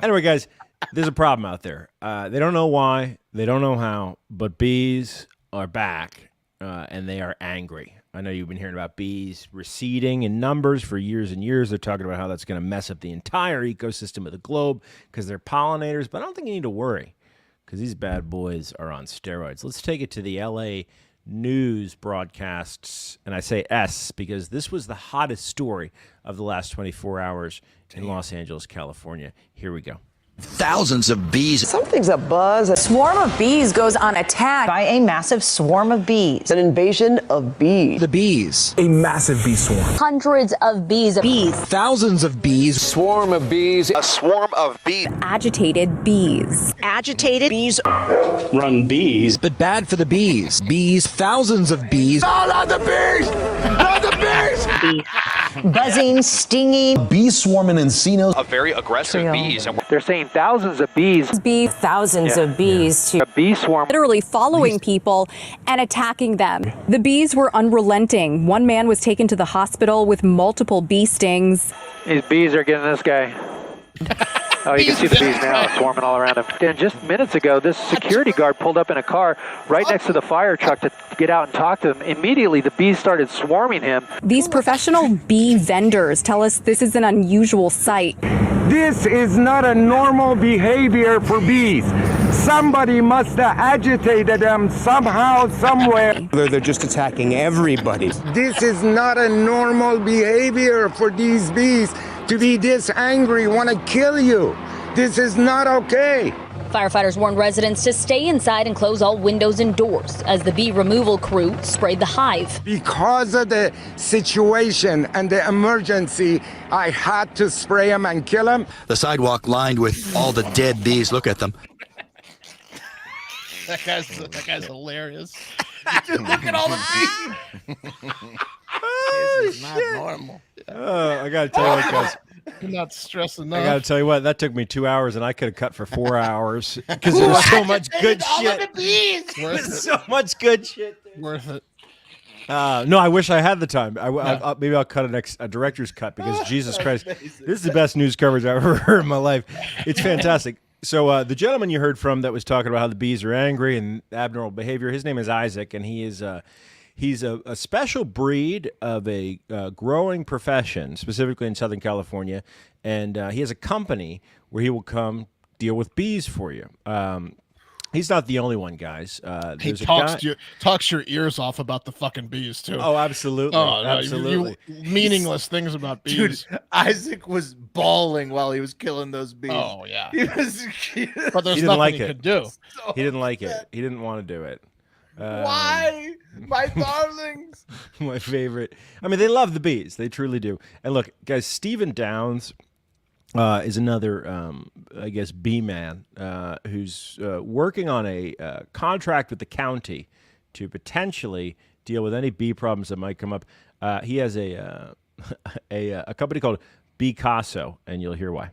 Anyway, guys, there's a problem out there. They don't know why. They don't know how, but bees are back, and they are angry. I know you've been hearing about bees receding in numbers for years and years. They're talking about how that's going to mess up the entire ecosystem of the globe because they're pollinators, but I don't think you need to worry because these bad boys are on steroids. Let's take it to the L.A. news broadcasts, and I say S because this was the hottest story of the last 24 hours in Los Angeles, California. Here we go. Thousands of bees. Something's a buzz. A swarm of bees goes on attack by a massive swarm of bees. An invasion of bees. The bees. A massive bee swarm. Hundreds of bees. Bees. Thousands of bees. Swarm of bees. A swarm of bees. Agitated bees. Agitated bees. Run bees. But bad for the bees. Bees. Thousands of bees. No, not the bees! Not the bees! Buzzing, stinging. Bees swarm in Encino. A very aggressive bees. They're saying thousands of bees. Thousands of bees to a bee swarm. Literally following people and attacking them. The bees were unrelenting. One man was taken to the hospital with multiple bee stings. These bees are getting this guy. Oh, you can see the bees now swarming all around him. And just minutes ago, this security guard pulled up in a car right next to the fire truck to get out and talk to him. Immediately, the bees started swarming him. These professional bee vendors tell us this is an unusual sight. This is not a normal behavior for bees. Somebody must have agitated them somehow, somewhere. They're just attacking everybody. This is not a normal behavior for these bees to be this angry, want to kill you. This is not okay. Firefighters warned residents to stay inside and close all windows and doors as the bee removal crew sprayed the hive. Because of the situation and the emergency, I had to spray them and kill them. The sidewalk lined with all the dead bees. Look at them. That guy's hilarious. Just look at all the bees. This is not normal. I gotta tell you what, guys. You're not stressing enough. I gotta tell you what, that took me 2 hours, and I could have cut for 4 hours because there was so much good shit. There's so much good shit. Worth it. No, I wish I had the time. Maybe I'll cut a director's cut because Jesus Christ, this is the best news coverage I've ever heard in my life. It's fantastic. So the gentleman you heard from that was talking about how the bees are angry and abnormal behavior, his name is Isaac, and he's a special breed of a growing profession, specifically in Southern California, and he has a company where he will come deal with bees for you. He's not the only one, guys. He talks your ears off about the fucking bees too. Oh, absolutely. Oh, no, absolutely. you meaningless things about bees. Dude, Isaac was bawling while he was killing those bees. Oh yeah. But there's nothing he could do. He didn't like it. He didn't want to do it. Why? My darlings. My favorite. I mean, they love the bees. They truly do. And look, guys, Stephen Downs is another, I guess, bee man who's working on a contract with the county to potentially deal with any bee problems that might come up. He has a company called Picasso, and you'll hear why.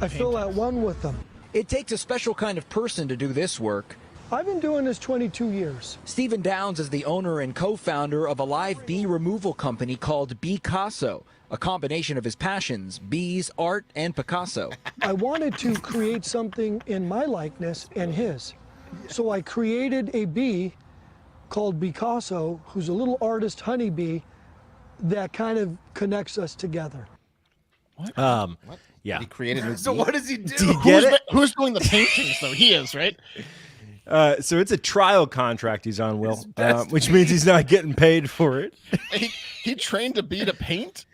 I feel at one with them. It takes a special kind of person to do this work. I've been doing this 22 years. Stephen Downs is the owner and co-founder of a live bee removal company called Picasso, a combination of his passions, bees, art, and Picasso. I wanted to create something in my likeness and his. So I created a bee called Picasso, who's a little artist honeybee that kind of connects us together. What? Yeah. He created So what does he do? Do you get it? Who's doing the paintings though? He is, right? So it's a trial contract he's on, Will, which means he's not getting paid for it. He trained a bee to paint?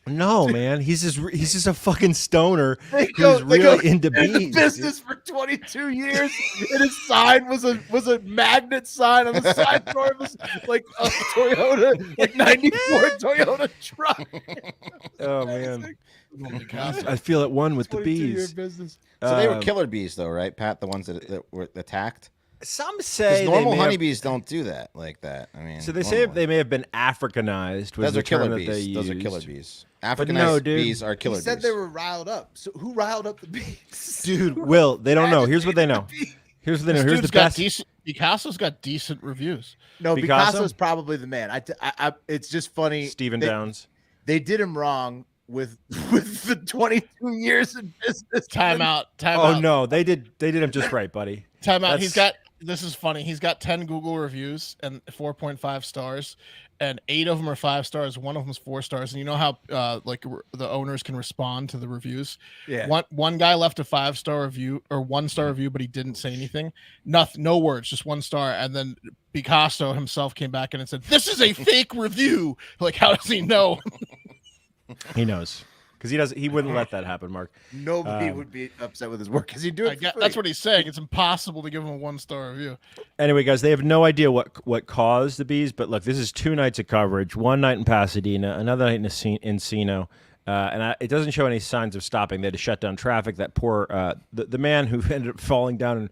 No, man, he's just a fucking stoner who's really into bees. Business for 22 years, and his sign was a magnet sign on the side door of his, like a Toyota, like 94 Toyota truck. Oh man, I feel at one with the bees. Business. So they were killer bees, though, right, Pat? The ones that were attacked. Some say normal honeybees don't do that like that. I mean, so they say they may have been Africanized. Was those the are killer term bees. that they Those are used. killer bees. Africanized bees are killer He bees. said they were riled up. So who riled up the bees? Dude, Will, they don't know. Here's what they know. Here's what they know. Here's the best. Picasso's got decent reviews. No, Picasso? Picasso's probably the man. It's just funny. Stephen Downs. They did him wrong with the 22 years in business. Time out. Oh no, they did him just right, buddy. Time out. This is funny. He's got 10 Google reviews and 4.5 stars, and 8 of them are 5 stars. 1 of them is 4 stars. And you know how like the owners can respond to the reviews? Yeah. One guy left a 5-star review or 1-star review, but he didn't say anything. Nothing, no words, just 1 star. And then Picasso himself came back in and said, "This is a fake review." Like, how does he know? He knows. Because he wouldn't let that happen, Mark. Nobody would be upset with his work because he do it. That's what he's saying. It's impossible to give him a 1-star review. Anyway, guys, they have no idea what caused the bees, but look, this is 2 nights of coverage. 1 night in Pasadena, another night in Encino, and it doesn't show any signs of stopping. They had to shut down traffic. That poor the man who ended up falling down and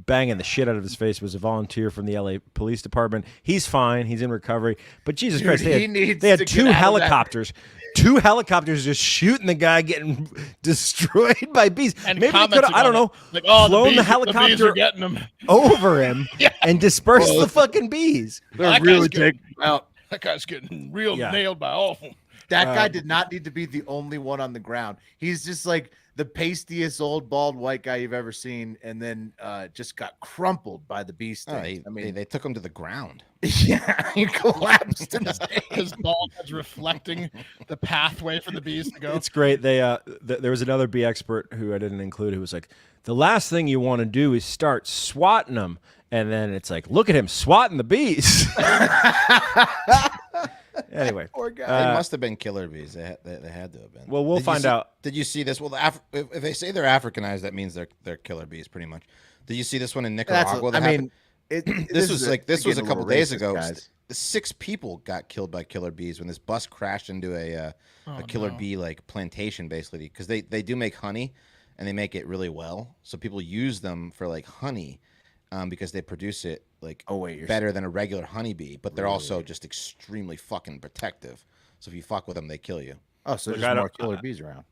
banging the shit out of his face was a volunteer from the LA Police Department. He's fine. He's in recovery. But Jesus Christ, they had 2 helicopters. 2 helicopters just shooting the guy getting destroyed by bees. And maybe they could have, I don't know, like, oh, flown the helicopter getting him. over him and dispersed the fucking bees. They're really taking him out. That guy's getting nailed by all of them. That guy did not need to be the only one on the ground. He's just like the pastiest old bald white guy you've ever seen, and then just got crumpled by the bee stings. They took him to the ground. Yeah, he collapsed in his bald head's reflecting the pathway for the bees to go. It's great. They there was another bee expert who I didn't include who was like, the last thing you want to do is start swatting them. And then it's like, look at him swatting the bees. Anyway, Poor guy. They must have been killer bees. They had to have been. Well, we'll find out. Did you see this? Well, if they say they're Africanized, that means they're killer bees, pretty much. Did you see this one in Nicaragua? This was a couple days ago. 6 people got killed by killer bees when this bus crashed into a killer bee like plantation, basically, because they do make honey, and they make it really well. So people use them for like honey. Because they produce it like better than a regular honeybee, but they're also just extremely fucking protective. So if you fuck with them, they kill you. Oh, so there's more killer bees around.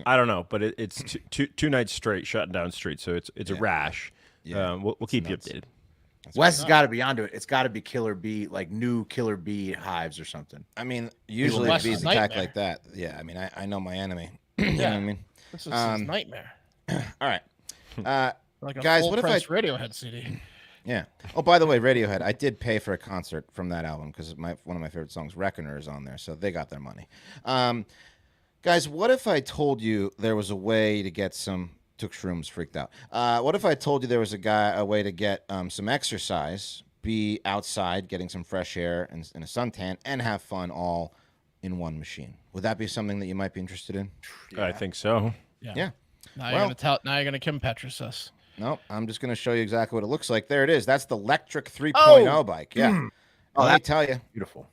I don't know, but it's two nights straight shutting down streets, so it's a rash. Yeah, we'll keep you updated. Wes has got to be onto it. It's got to be killer bee, like new killer bee hives or something. I mean, usually bees attack like that. Yeah, I mean, I know my enemy. You know what I mean? This is his nightmare. All right. Like a guys, full what if Radiohead CD? Yeah. Oh, by the way, Radiohead, I did pay for a concert from that album because one of my favorite songs, Reckoner, is on there, so they got their money. Guys, what if I told you there was a way to get some... Took shrooms, freaked out. What if I told you there was a way to get some exercise, be outside, getting some fresh air and a suntan, and have fun all in one machine? Would that be something that you might be interested in? Yeah. I think so. Yeah. Now you're gonna Kim Petras us. No, I'm just going to show you exactly what it looks like. There it is. That's the Lectric 3.0 bike. Yeah. Let me tell you. Beautiful.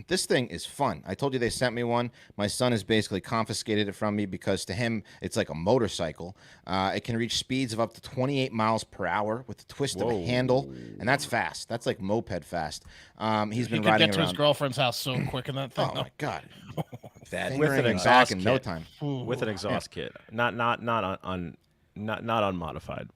This thing is fun. I told you they sent me one. My son has basically confiscated it from me because to him, it's like a motorcycle. It can reach speeds of up to 28 miles per hour with the twist of a handle. And that's fast. That's like moped fast. He could get to his girlfand's house so quick in that thing. Oh, my God. With an exhaust in kit. no time. With an exhaust kit. Not unmodified.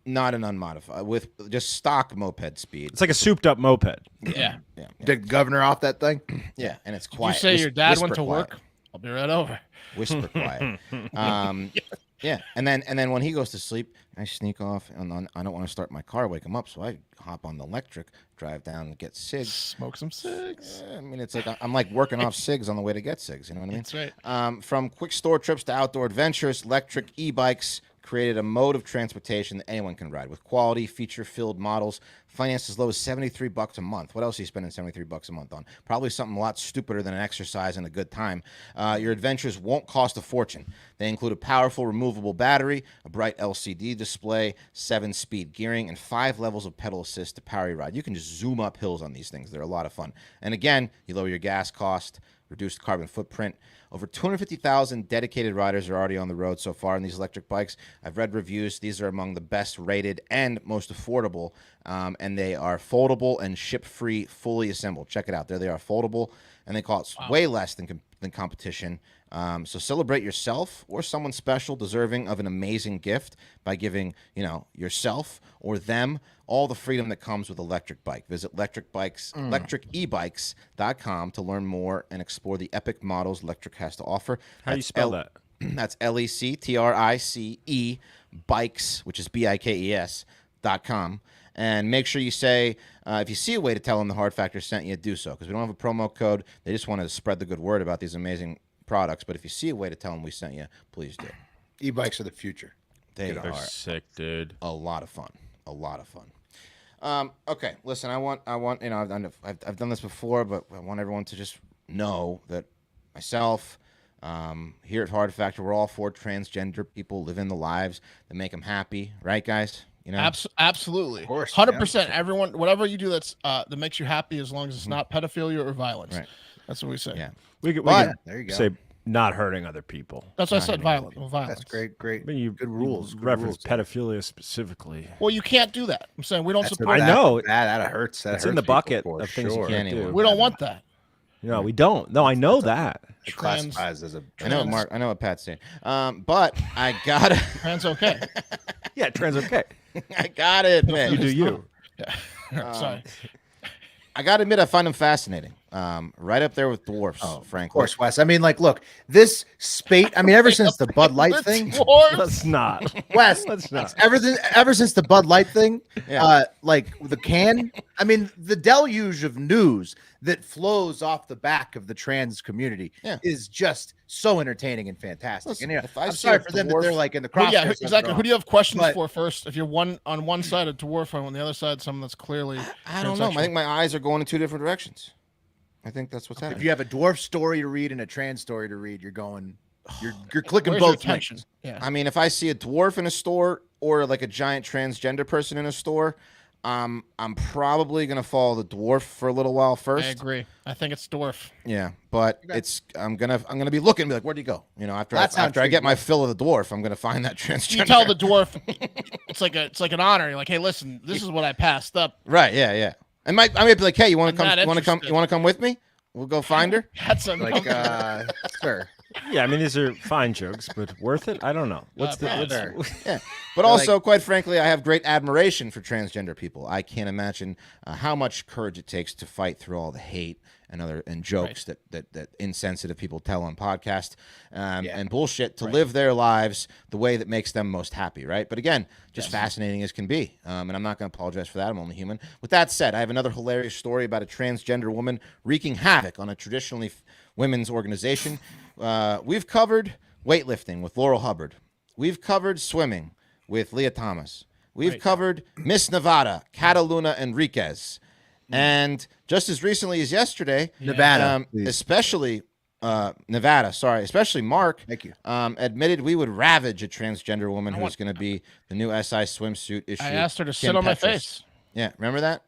Not an unmodified, with just stock moped speed. It's like a souped-up moped. Yeah. Did the governor off that thing? Yeah, and it's quiet. You say your dad went to work? I'll be right over. Whisper quiet. Yeah, and then when he goes to sleep, I sneak off, and I don't want to start my car, wake him up, so I hop on the Lectric, drive down and get cigs. Smoke some cigs. I mean, it's like I'm like working off cigs on the way to get cigs. You know what I mean? That's right. From quick store trips to outdoor adventures, Lectric eBikes created a mode of transportation that anyone can ride with quality, feature-filled models, financed as low as $73 a month. What else are you spending $73 a month on? Probably something a lot stupider than an exercise and a good time. Your adventures won't cost a fortune. They include a powerful removable battery, a bright LCD display, 7-speed gearing, and 5 levels of pedal assist to power your ride. You can just zoom up hills on these things. They're a lot of fun. And again, you lower your gas cost, reduce carbon footprint. Over 250,000 dedicated riders are already on the road so far in these electric bikes. I've read reviews. These are among the best rated and most affordable, and they are foldable and ship-free, fully assembled. Check it out. There they are, foldable, and they cost way less than competition. So celebrate yourself or someone special deserving of an amazing gift by giving, yourself or them all the freedom that comes with electric bike. Visit lectricebikes.com to learn more and explore the epic models Lectric has to offer. How do you spell that? That's LECTRICE bikes, which is BIKES.com. And make sure you say, if you see a way to tell them the Hard Factor sent you, do so. Because we don't have a promo code. They just want to spread the good word about these amazing products. But if you see a way to tell them we sent you, please do. E-bikes are the future. They're sick, dude. A lot of fun. A lot of fun. Okay, listen, I want, I've done this before, but I want everyone to just know that myself, here at Hard Factor, we're all for transgender people living the lives that make them happy, right, guys? Absolutely, of course, 100%. Everyone, whatever you do that makes you happy, as long as it's not pedophilia or violence. Right. That's what we say. Yeah, we could there you go. say not hurting other people. That's what I said. Violence. That's great. I mean, good rules. You reference pedophilia specifically. Well, you can't do that. I'm saying we don't support. I know that hurts. It's in the bucket of things you can't do. We don't want that. No, we don't. No, I know that. It classifies as a. I know, Mark. I know what Pat's saying. But I gotta. Trans okay. Yeah, trans okay. I gotta admit. You do you. Yeah. Sorry. I gotta admit, I find them fascinating. Right up there with dwarfs, frankly. Of course, Wes. I mean, look, this spate. I mean, ever since the Bud Light thing. Let's not. Wes, let's not. Ever since the Bud Light thing, like the can. I mean, the deluge of news that flows off the back of the trans community is just so entertaining and fantastic. Listen, and if I I'm see sorry a for them that dwarf- they're like in the Well, crosshairs. yeah, of it exactly. all. Who do you have questions But- for first? If you're on one side a dwarf, and on the other side someone that's clearly I don't know. I think my eyes are going in 2 different directions. I think that's what's happening. If you have a dwarf story to read and a trans story to read, you're clicking Where's your both attention? links. Yeah. I mean, if I see a dwarf in a store or like a giant transgender person in a store, I'm probably gonna follow the dwarf for a little while first. I agree. I think it's dwarf. Yeah, but I'm gonna be looking, be like, where'd you go? You know, after I get my fill of the dwarf, I'm gonna find that transgender. You tell the dwarf, it's like an honor. You're like, hey, listen, this is what I passed up. Right? Yeah. I might be like, hey, you want to I'm come? not You want to come with me? We'll go find her. That's Sure. Yeah, I mean these are fine jokes, but worth it? I don't know. What's Yeah. But also, quite frankly, I have great admiration for transgender people. I can't imagine how much courage it takes to fight through all the hate and jokes that insensitive people tell on podcasts and bullshit to live their lives the way that makes them most happy, right? But again, just fascinating as can be. And I'm not going to apologize for that. I'm only human. With that said, I have another hilarious story about a transgender woman wreaking havoc on a traditionally women's organization. We've covered weightlifting with Laurel Hubbard. We've covered swimming with Leah Thomas. We've covered Miss Nevada, Cataluna Enriquez. And just as recently as yesterday, Nevada, especially Mark, thank you, admitted we would ravage a transgender woman who's going to be the new SI swimsuit issue. I asked her to Kim sit on my Petras. face. Yeah, remember that?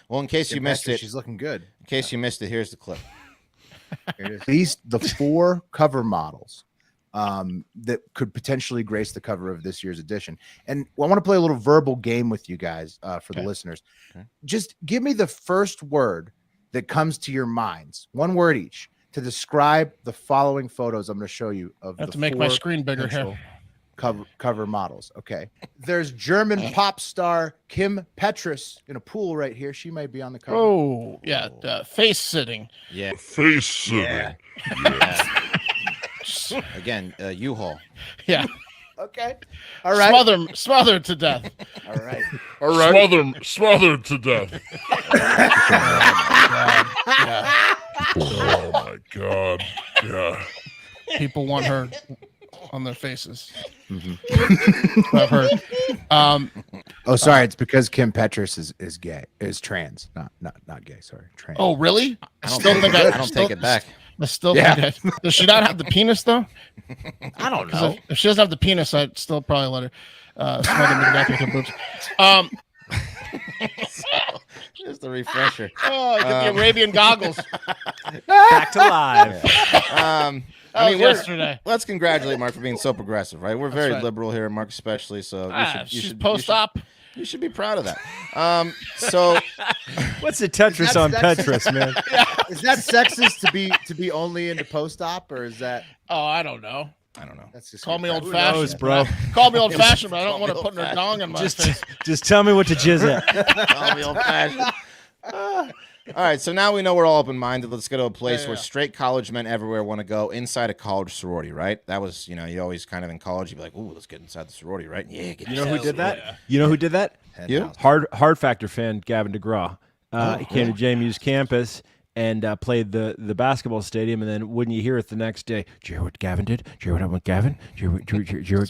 Well, in case you missed it, she's looking good. In case you missed it, here's the clip. These the 4 cover models that could potentially grace the cover of this year's edition. And I want to play a little verbal game with you guys for the listeners. Okay. Just give me the first word that comes to your minds, one word each, to describe the following photos I'm going to show you of I have the to make my 4 screen bigger here. cover models. Okay. There's German pop star Kim Petras in a pool right here. She might be on the cover. Oh, yeah. Face sitting. Yeah. Face sitting. Yeah. Again, U-Haul. Yeah. Okay. All right. Smothered to death. All right. All right. Smothered to death. Oh my God. Yeah. People want her on their faces. Mm-hmm. I've heard. Oh, sorry. It's because Kim Petras is gay, is trans, not gay. Sorry, trans. Oh, really? I don't take it back. I still think does she not have the penis though? I don't know. If she doesn't have the penis, I'd still probably let her smother me to death with her boobs. Just a refresher. Oh, get the Arabian goggles. Back to live. I mean, yesterday. Let's congratulate Mark for being so progressive, right? We're very right. liberal here, Mark especially. So She's post-op. You should be proud of that. So, what's the Tetris on Petras, man? Is that sexist to be only into post-op, or is that? Oh, I don't know. That's just Call me Who old-fashioned, knows, bro. Call me old-fashioned, but I don't want to put her dong on my face. Just tell me what to jizz at. Call me old-fashioned. All right, so now we know we're all open-minded. Let's go to a place where straight college men everywhere want to go, inside a college sorority, right? That was, you always kind of in college, you'd be like, ooh, let's get inside the sorority, right? Yeah, get You know who did that? Yeah. You know who did that? You? Hard Factor fan Gavin DeGraw. He came to JMU's campus and played the basketball stadium, and then wouldn't you hear it the next day? Did you hear what Gavin did? Did you hear what happened with Gavin? Did you hear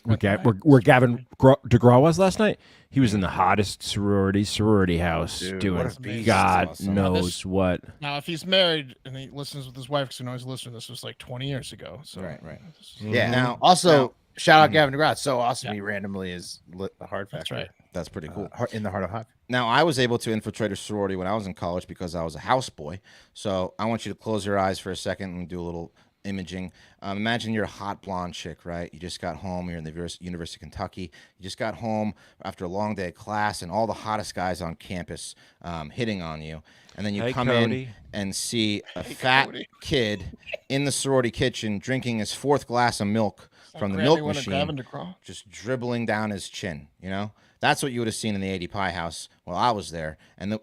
where Gavin DeGraw was last night? He was in the hottest sorority house doing God knows what. Now, if he's married and he listens with his wife, because he knows listening, this was like 20 years ago. So Right. Yeah. Now, Also, shout out Gavin DeGraw. It's so awesome. He randomly is a hard factor. That's right. That's pretty cool. In the heart of Hive. Now, I was able to infiltrate a sorority when I was in college because I was a houseboy. So I want you to close your eyes for a second and do a little imaging. Imagine you're a hot blonde chick, right? You just got home. You're in the University of Kentucky. You just got home after a long day of class, and all the hottest guys on campus hitting on you. And then you come in and see a fat kid in the sorority kitchen drinking his 4th glass of milk from the milk machine, just dribbling down his chin, That's what you would have seen in the 80 Pie house while I was there. And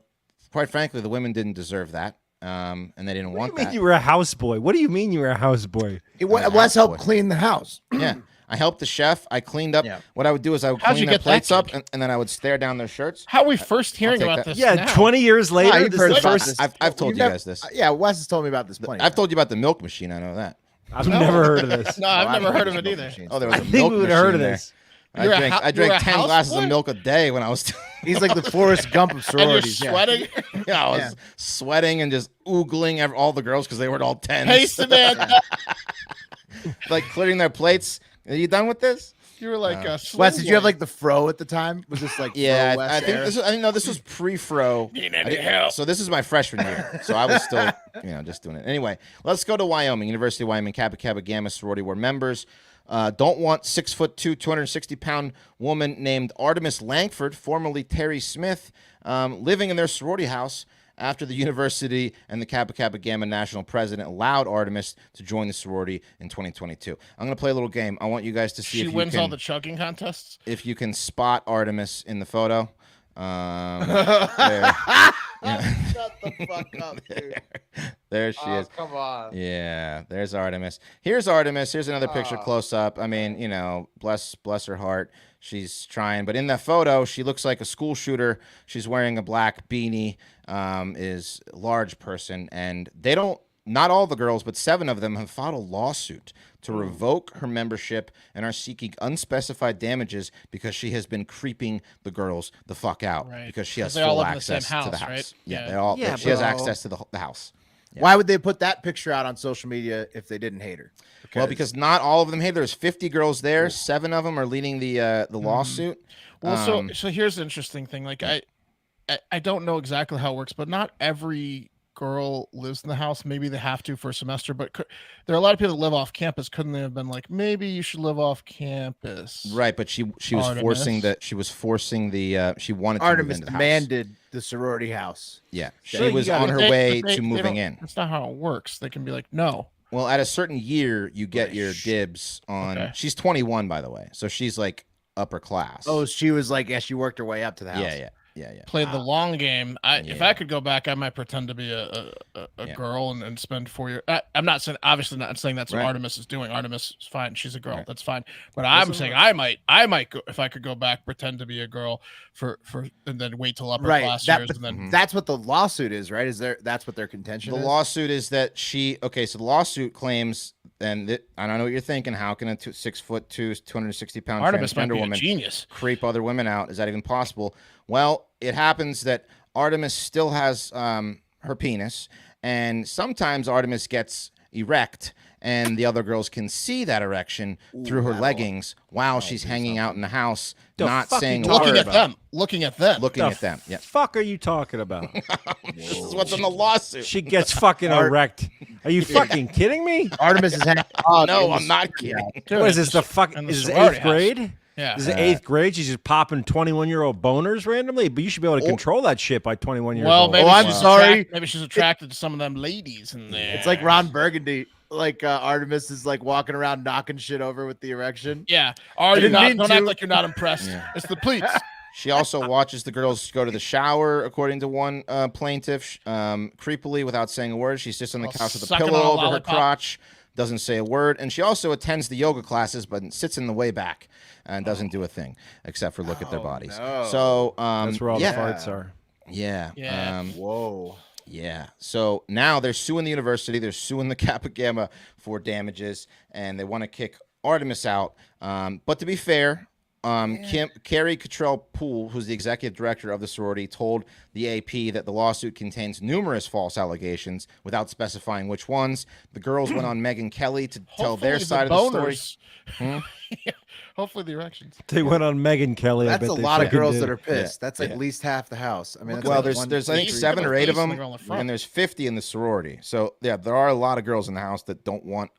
quite frankly, the women didn't deserve that. And they didn't want that. What do you mean you were a houseboy? What do you mean you were a houseboy? Let's help clean the house. Yeah. I helped the chef. I cleaned up. Yeah. What I would do is I would clean their plates up, and then I would stare down their shirts. How are we first hearing about this? Yeah, now? 20 years later. You've heard about this. I've told you guys this. Yeah, Wes has told me about this plenty. I've told you about the milk machine. I know that. I've never heard of this. No, I've never heard of it either. Oh, there was a I think milk we would machine have heard of there. this. I drank 10 glasses of milk a day when I was. He's like the Forrest Gump of sororities. And you're sweating. Yeah, I was sweating and just oogling all the girls because they were all 10s. Hey, Samantha. Like clearing their plates. Are you done with this? You were like, Wes, did you have like the fro at the time? Was this like Yeah, fro Wes I think era? this was pre-fro. So this is my freshman year. So I was still, just doing it. Anyway, let's go to Wyoming, University of Wyoming, Kappa Kappa Gamma sorority, where members don't want 6'2", 260-pound woman named Artemis Langford, formerly Terry Smith, living in their sorority house after the university and the Kappa Kappa Gamma national president allowed Artemis to join the sorority in 2022. I'm going to play a little game. I want you guys to see She if you wins can, all the chugging contests. if you can spot Artemis in the photo. There. Shut the fuck up, dude. There she is. Come on. Yeah, there's Artemis. Here's Artemis. Here's another picture close up. I mean, bless her heart. She's trying. But in that photo, she looks like a school shooter. She's wearing a black beanie, is a large person. And they don't, not all the girls, but 7 of them have filed a lawsuit to revoke her membership and are seeking unspecified damages because she has been creeping the girls the fuck out because she has They all full live in the same access to the house, house. right? Yeah, she has access to the house. Yeah. Why would they put that picture out on social media if they didn't hate her? Well, because not all of them hate. There's 50 girls there. 7 of them are leading the lawsuit. Well, so here's the interesting thing. Like I don't know exactly how it works, but not every girl lives in the house. Maybe they have to for a semester, but there are a lot of people that live off campus. Couldn't they have been like, maybe you should live off campus? Right, but she was forcing the she wanted to Artemis move into the house. demanded the sorority house. Yeah, she was on her way to moving in. That's not how it works. They can be like, no. Well, at a certain year, you get your dibs on. Okay. She's 21, by the way, so she's like upper class. Oh, she was like, she worked her way up to the house. Yeah. Played the long game. If I could go back, I might pretend to be a girl and spend 4 years. I'm not saying, obviously not saying that's what Artemis is doing. Artemis is fine. She's a girl. Right. That's fine. But I'm saying I might go, if I could go back, pretend to be a girl for and then wait till upper class years. And then that's what the lawsuit is, right? That's what their contention is? The lawsuit is that so the lawsuit claims, and I don't know what you're thinking. How can a 6'2", 260-pound transgender woman genius creep other women out? Is that even possible? Well, it happens that Artemis still has her penis, and sometimes Artemis gets erect, and the other girls can see that erection through her leggings while she's hanging out in the house, not saying a word about it. Looking at them. Yeah. Fuck are you talking about? This is what's in the lawsuit. She gets fucking erect. Are you fucking kidding me? Artemis is hanging. No, I'm not kidding. What is this? Is this 8th grade? Yeah. This is 8th grade. She's just popping 21-year-old boners randomly, but you should be able to control that shit by 21 years old. Maybe I'm sorry. Maybe she's attracted to some of them ladies in there. It's like Ron Burgundy. Like Artemis is like walking around knocking shit over with the erection. Yeah. Don't act like you're not impressed. Yeah. It's the pleats. She also watches the girls go to the shower, according to one plaintiff, creepily without saying a word. She sits on the couch with a pillow over her crotch, doesn't say a word. And she also attends the yoga classes, but sits in the way back and doesn't do a thing except for look at their bodies. No. So that's where all the farts are. Yeah. Whoa. Yeah. So now they're suing the university. They're suing the Kappa Gamma for damages, and they want to kick Artemis out. But to be fair, Carrie Cottrell Poole, who's the executive director of the sorority, told the AP that the lawsuit contains numerous false allegations without specifying which ones. The girls went on Megyn Kelly to tell their side of the story. Hopefully the erections. They went on Megyn Kelly. That's a lot of girls that are pissed. That's at least half the house. I mean, that's there's I think 7 or 8 of them, and there's 50 in the sorority. So yeah, there are a lot of girls in the house that don't want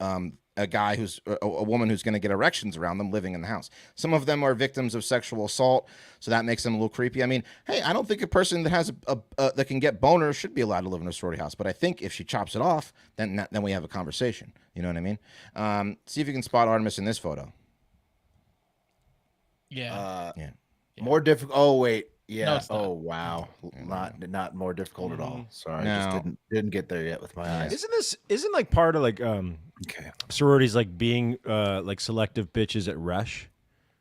a guy who's a woman who's going to get erections around them living in the house. Some of them are victims of sexual assault, so that makes them a little creepy. I mean, hey, I don't think a person that has that can get boners should be allowed to live in a sorority house. But I think if she chops it off, then we have a conversation. You know what I mean? See if you can spot Artemis in this photo. Yeah. More difficult. Oh wait. Yeah. No, wow. Not more difficult at all. Sorry. No. I just didn't get there yet with my eyes. Isn't like part of like sororities like being like selective bitches at Rush?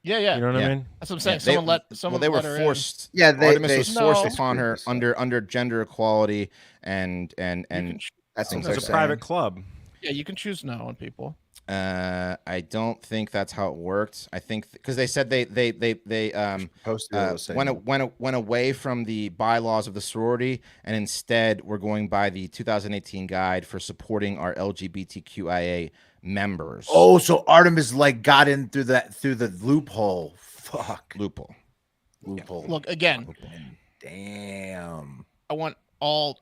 Yeah. You know what I mean? That's what I'm saying. They were forced. Yeah, Artemis was forced upon her under gender equality and that's a private club. Yeah, you can choose no on people. I don't think that's how it worked. I think because they said they went away from the bylaws of the sorority, and instead we're going by the 2018 guide for supporting our LGBTQIA members. Oh, so Artemis like got in through the loophole. Fuck. Loophole. Look again. Damn. I want all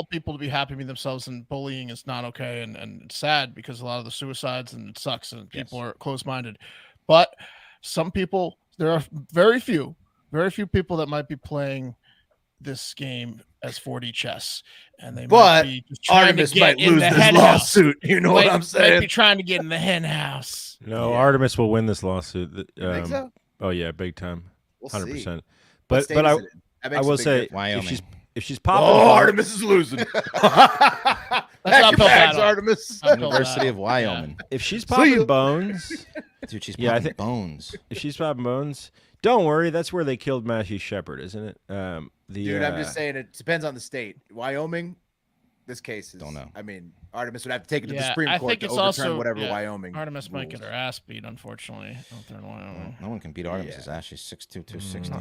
people to be happy with themselves, and bullying is not okay, and it's sad because a lot of the suicides, and it sucks, and people are closed-minded. But some people, there are very few people that might be playing this game as 4D chess, and they might be just trying Artemis to get might in lose the this hen lawsuit. house. You know what I'm saying? Might be trying to get in the hen house. No, Artemis will win this lawsuit. You think so? Oh yeah, big time, We'll 100%. What But state is it in? That I makes a will big say difference. Wyoming. if she's popping, Artemis is losing. Pack your bags, Artemis. University of Wyoming. If she's popping bones, dude, she's yeah, I popping think bones. If she's popping bones, don't worry. That's where they killed Matthew Shepard, isn't it? Dude, I'm just saying it depends on the state. Wyoming, this case is. Don't know. I mean, Artemis would have to take it to the Yeah, Supreme I Court think to it's overturn also whatever yeah, Wyoming. Artemis might get rules. her ass beat, unfortunately, out there in Wyoming. No one can beat Artemis's ass. She's 6'2", 260.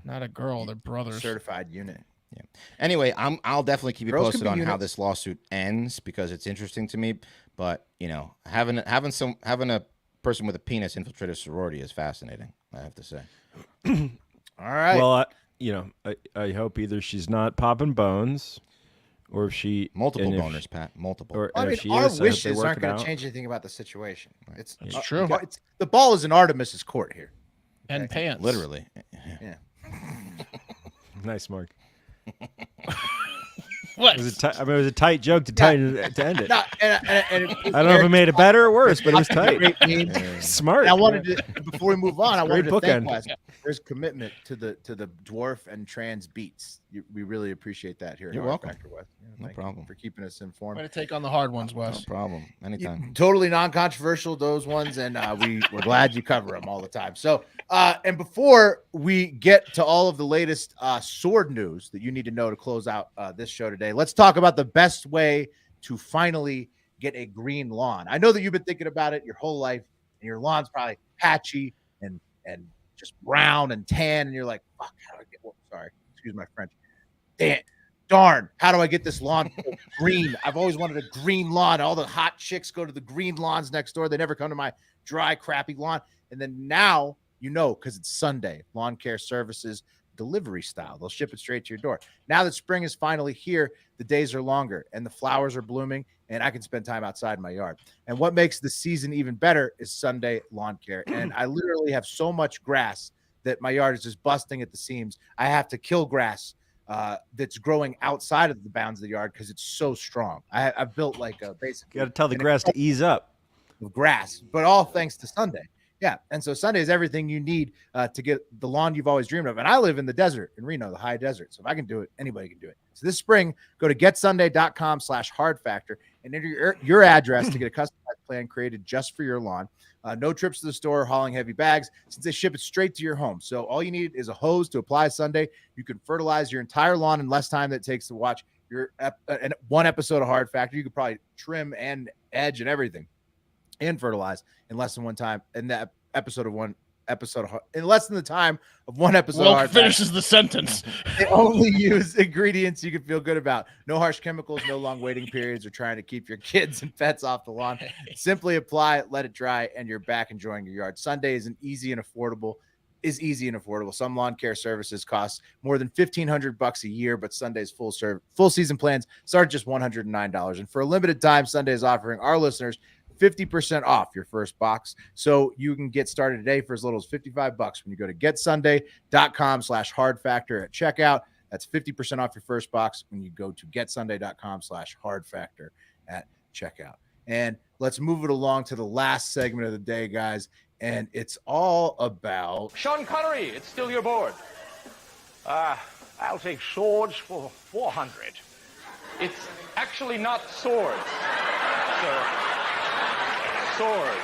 Not a girl, they're brothers. Certified unit. Yeah. Anyway, I'll definitely keep you Girls can posted be on how units. this lawsuit ends because it's interesting to me. But you know, having a person with a penis infiltrate a sorority is fascinating. I have to say. All right. Well, I hope either she's not popping bones, or if she Multiple and if boners, Pat. Multiple. Or, I and mean, if she our is, I hope they wishes work aren't it going out. to change anything about the situation. It's true. The ball is in Artemis's court here. And pants. Literally. Yeah. Nice, Mark. What? It was a tight joke to end it. No, and I don't know if it made it better or worse, but it was tight. Great game. Smart. And I wanted to, before we move on, I wanted to Great thank bookend. Wes for his commitment to the dwarf and trans beats. We really appreciate that here. at You're Hard welcome. Factor, Wes. No Thank you problem. for keeping us Way informed. to take on the hard ones, Wes. No problem. Anytime. Totally non-controversial, those ones, and we're glad you cover them all the time. So, and before we get to all of the latest sword news that you need to know to close out this show today, let's talk about the best way to finally get a green lawn. I know that you've been thinking about it your whole life, and your lawn's probably patchy and just brown and tan, and you're like, "Fuck, how do I get?" Well, sorry, excuse my French. Darn, how do I get this lawn green? I've always wanted a green lawn. All the hot chicks go to the green lawns next door. They never come to my dry, crappy lawn. And then now you know, because it's Sunday, Lawn Care Services delivery style. They'll ship it straight to your door. Now that spring is finally here, the days are longer and the flowers are blooming, and I can spend time outside in my yard. And what makes the season even better is Sunday Lawn Care. And I literally have so much grass that my yard is just busting at the seams. I have to kill grass that's growing outside of the bounds of the yard because it's so strong. I've built like a basically. You got to tell the grass to ease up. Of grass, but all thanks to Sunday. Yeah, and so Sunday is everything you need to get the lawn you've always dreamed of. And I live in the desert in Reno, the high desert. So if I can do it, anybody can do it. So this spring, go to getsunday.com/hardfactor and enter your address to get a customized plan created just for your lawn. No trips to the store, hauling heavy bags, since they ship it straight to your home. So all you need is a hose to apply Sunday. You can fertilize your entire lawn in less time than it takes to watch your one episode of Hard Factor. You could probably trim and edge and everything and fertilize in less than one time. In that in less than the time of one episode. Well, finishes the sentence. They only use ingredients you can feel good about. No harsh chemicals, no long waiting periods, or trying to keep your kids and pets off the lawn. Simply apply it, let it dry, and you're back enjoying your yard. Sunday is easy and affordable. Some lawn care services cost more than $1,500 a year, but Sunday's full season plans start at just $109. And for a limited time, Sunday is offering our listeners 50% off your first box. So you can get started today for as little as $55 when you go to getsunday.com/hardfactor at checkout. That's 50% off your first box when you go to getsunday.com/hardfactor at checkout. And let's move it along to the last segment of the day, guys. And it's all about Sean Connery, it's still your board. I'll take swords for 400. It's actually not swords. Swords.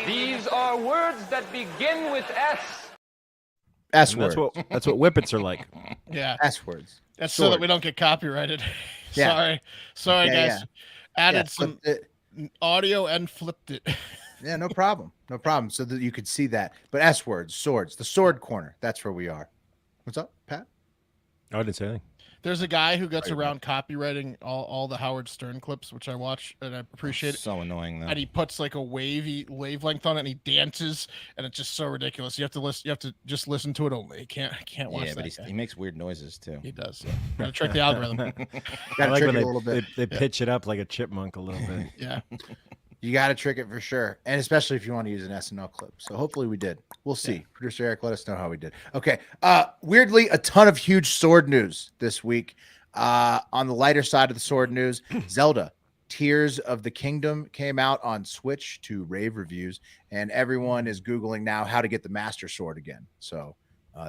These are words that begin with S. S And words. That's what whippets are like. Yeah. S words. That's so that we don't get copyrighted. Yeah. Sorry, Yeah, guys. Added flipped some audio and flipped it. Yeah, no problem. No problem. So that you could see that. But S words, swords, the sword corner. That's where we are. What's up, Pat? Oh, I didn't say anything. There's a guy who gets around copywriting all the Howard Stern clips, which I watch and I appreciate it. So annoying though. And he puts like a wavelength on it, and he dances, and it's just so ridiculous. You have to listen. You have to just listen to it only. You can't watch Yeah, that. but he makes weird noises too. He does. Yeah. Gotta trick the algorithm. I Gotta like trick when it a little bit. they pitch it up like a chipmunk a little bit. Yeah. You got to trick it for sure. And especially if you want to use an SNL clip. So hopefully we did. We'll see. Yeah. Producer Eric, let us know how we did. Okay. Weirdly, a ton of huge sword news this week. On the lighter side of the sword news, Zelda Tears of the Kingdom came out on Switch to rave reviews. And everyone is Googling now how to get the Master Sword again. So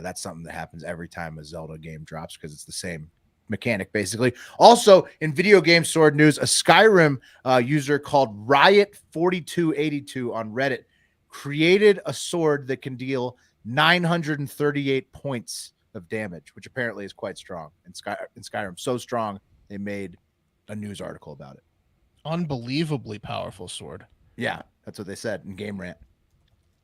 that's something that happens every time a Zelda game drops because it's the same mechanic basically. Also in video game sword news, a Skyrim user called Riot4282 on Reddit created a sword that can deal 938 points of damage, which apparently is quite strong in Skyrim. So strong they made a news article about it. Unbelievably powerful sword. Yeah, that's what they said in Game Rant.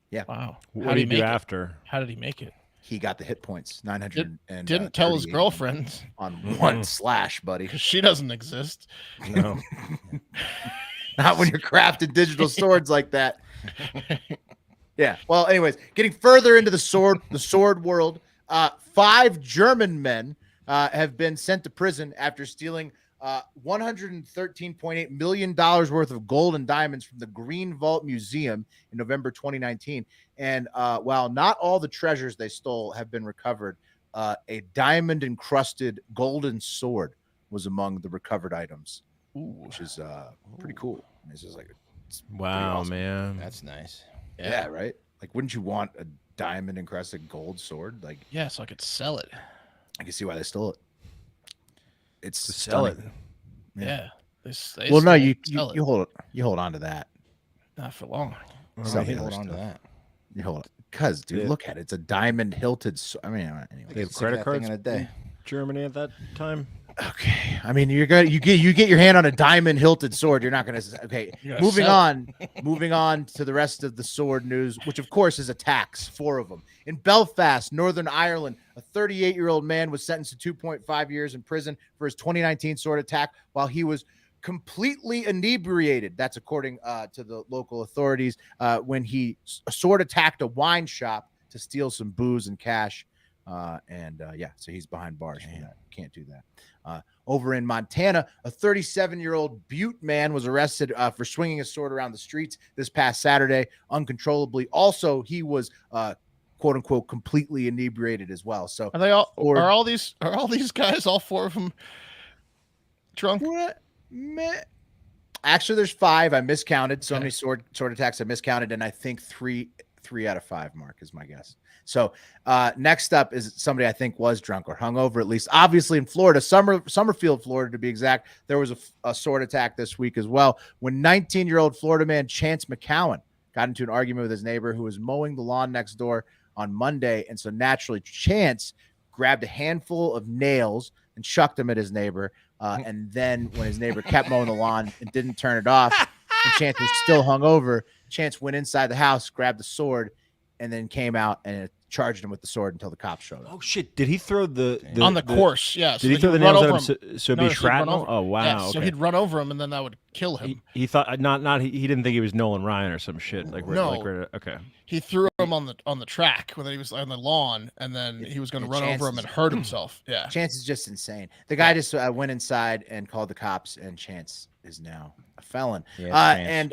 Yeah. Wow. What did he do after? How did he make it? He got the hit points, 900. Didn't tell his girlfriend on one slash, buddy. Because she doesn't exist. No. Not when you're crafting digital swords like that. Yeah. Well, anyways, getting further into the sword world, 5 German men have been sent to prison after stealing $113.8 million worth of gold and diamonds from the Green Vault Museum in November 2019. And while not all the treasures they stole have been recovered, a diamond-encrusted golden sword was among the recovered items, which is pretty cool. This is like, wow, awesome. man, that's nice. Yeah, right. Like, wouldn't you want a diamond-encrusted gold sword? Like, yeah, so I could sell it. I can see why they stole it. It's to sell it. Yeah. They Well, no, you sell it. hold on to that. Not for long. Something hold other on to stuff. that. You hold on, because dude, Yeah. look at it. It's a diamond hilted. I mean, anyway. They have Stick credit that cards thing in a day. in Germany at that time. Okay, I mean, you get your hand on a diamond hilted sword. You're not gonna. Okay, You're gonna moving sell on. Moving on to the rest of the sword news, which of course is attacks. 4 of them in Belfast, Northern Ireland. A 38-year-old man was sentenced to 2.5 years in prison for his 2019 sword attack while he was completely inebriated. That's according to the local authorities. When he sword attacked a wine shop to steal some booze and cash. Yeah, so he's behind bars. Can't do that. Over in Montana, a 37-year-old Butte man was arrested for swinging a sword around the streets this past Saturday uncontrollably. Also, he was quote unquote completely inebriated as well. So Are they all? Are all these guys? All 4 of them drunk? What? Actually, there's 5. I miscounted. So many sword attacks I miscounted, and I think 3 out of 5, Mark, is my guess. So next up is somebody I think was drunk or hungover, at least. Obviously in Florida, Summerfield, Florida, to be exact, there was a sword attack this week as well when 19-year-old Florida man Chance McCowan got into an argument with his neighbor who was mowing the lawn next door on Monday. And so naturally, Chance grabbed a handful of nails and chucked them at his neighbor. And then when his neighbor kept mowing the lawn and didn't turn it off, and Chance was still hungover, Chance went inside the house, grabbed the sword, and then came out and charged him with the sword until the cops showed up. Oh shit! Did he throw the on the course? Yeah. Did he throw the nails at him so it'd be shrapnel? Oh wow! Yeah, okay. So he'd run over him, and then that would kill him. He thought not. He didn't think he was Nolan Ryan or some shit like. No. Okay. He threw him on the track when he was on the lawn, and then he was going to run over him and hurt himself. Yeah. Chance is just insane. The guy just went inside and called the cops, and Chance is now a felon. Yeah,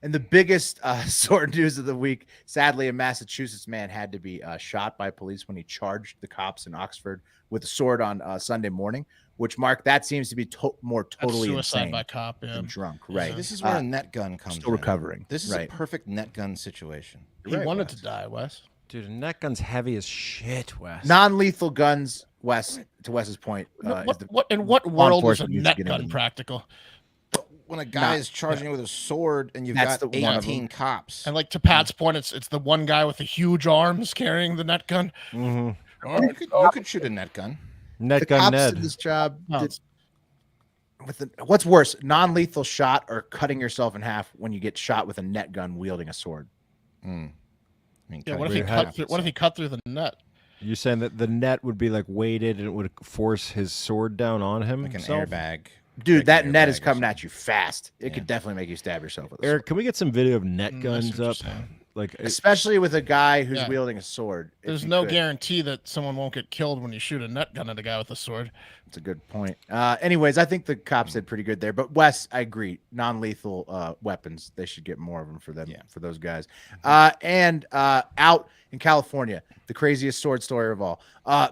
And the biggest sword news of the week, sadly, a Massachusetts man had to be shot by police when he charged the cops in Oxford with a sword on Sunday morning, which, Mark, that seems to be more totally That's suicide insane by cop, than drunk. Right. This is where a net gun comes still in. recovering. This is right. a perfect net gun situation. He wanted to die, Wes. Dude, a net gun's heavy as shit, Wes. Non-lethal guns, Wes, to Wes's point. In what world is a net gun practical? when a guy is charging you with a sword and you've got 18 cops. And like to Pat's point, it's the one guy with the huge arms carrying the net gun. You could shoot a net gun. Net gun Ned. In this job. What's worse, non-lethal shot or cutting yourself in half when you get shot with a net gun wielding a sword? Yeah, what if he cut through the net? You're saying that the net would be like weighted and it would force his sword down on him? Like an airbag. Dude, that net is coming at you fast. It could definitely make you stab yourself with a Eric, can we get some video of net guns up? Like, especially with a guy who's wielding a sword. There's no guarantee that someone won't get killed when you shoot a net gun at a guy with a sword. That's a good point. Anyways, I think the cops did pretty good there. But Wes, I agree. Non-lethal weapons, they should get more of them for them, for those guys. And out in California, the craziest sword story of all.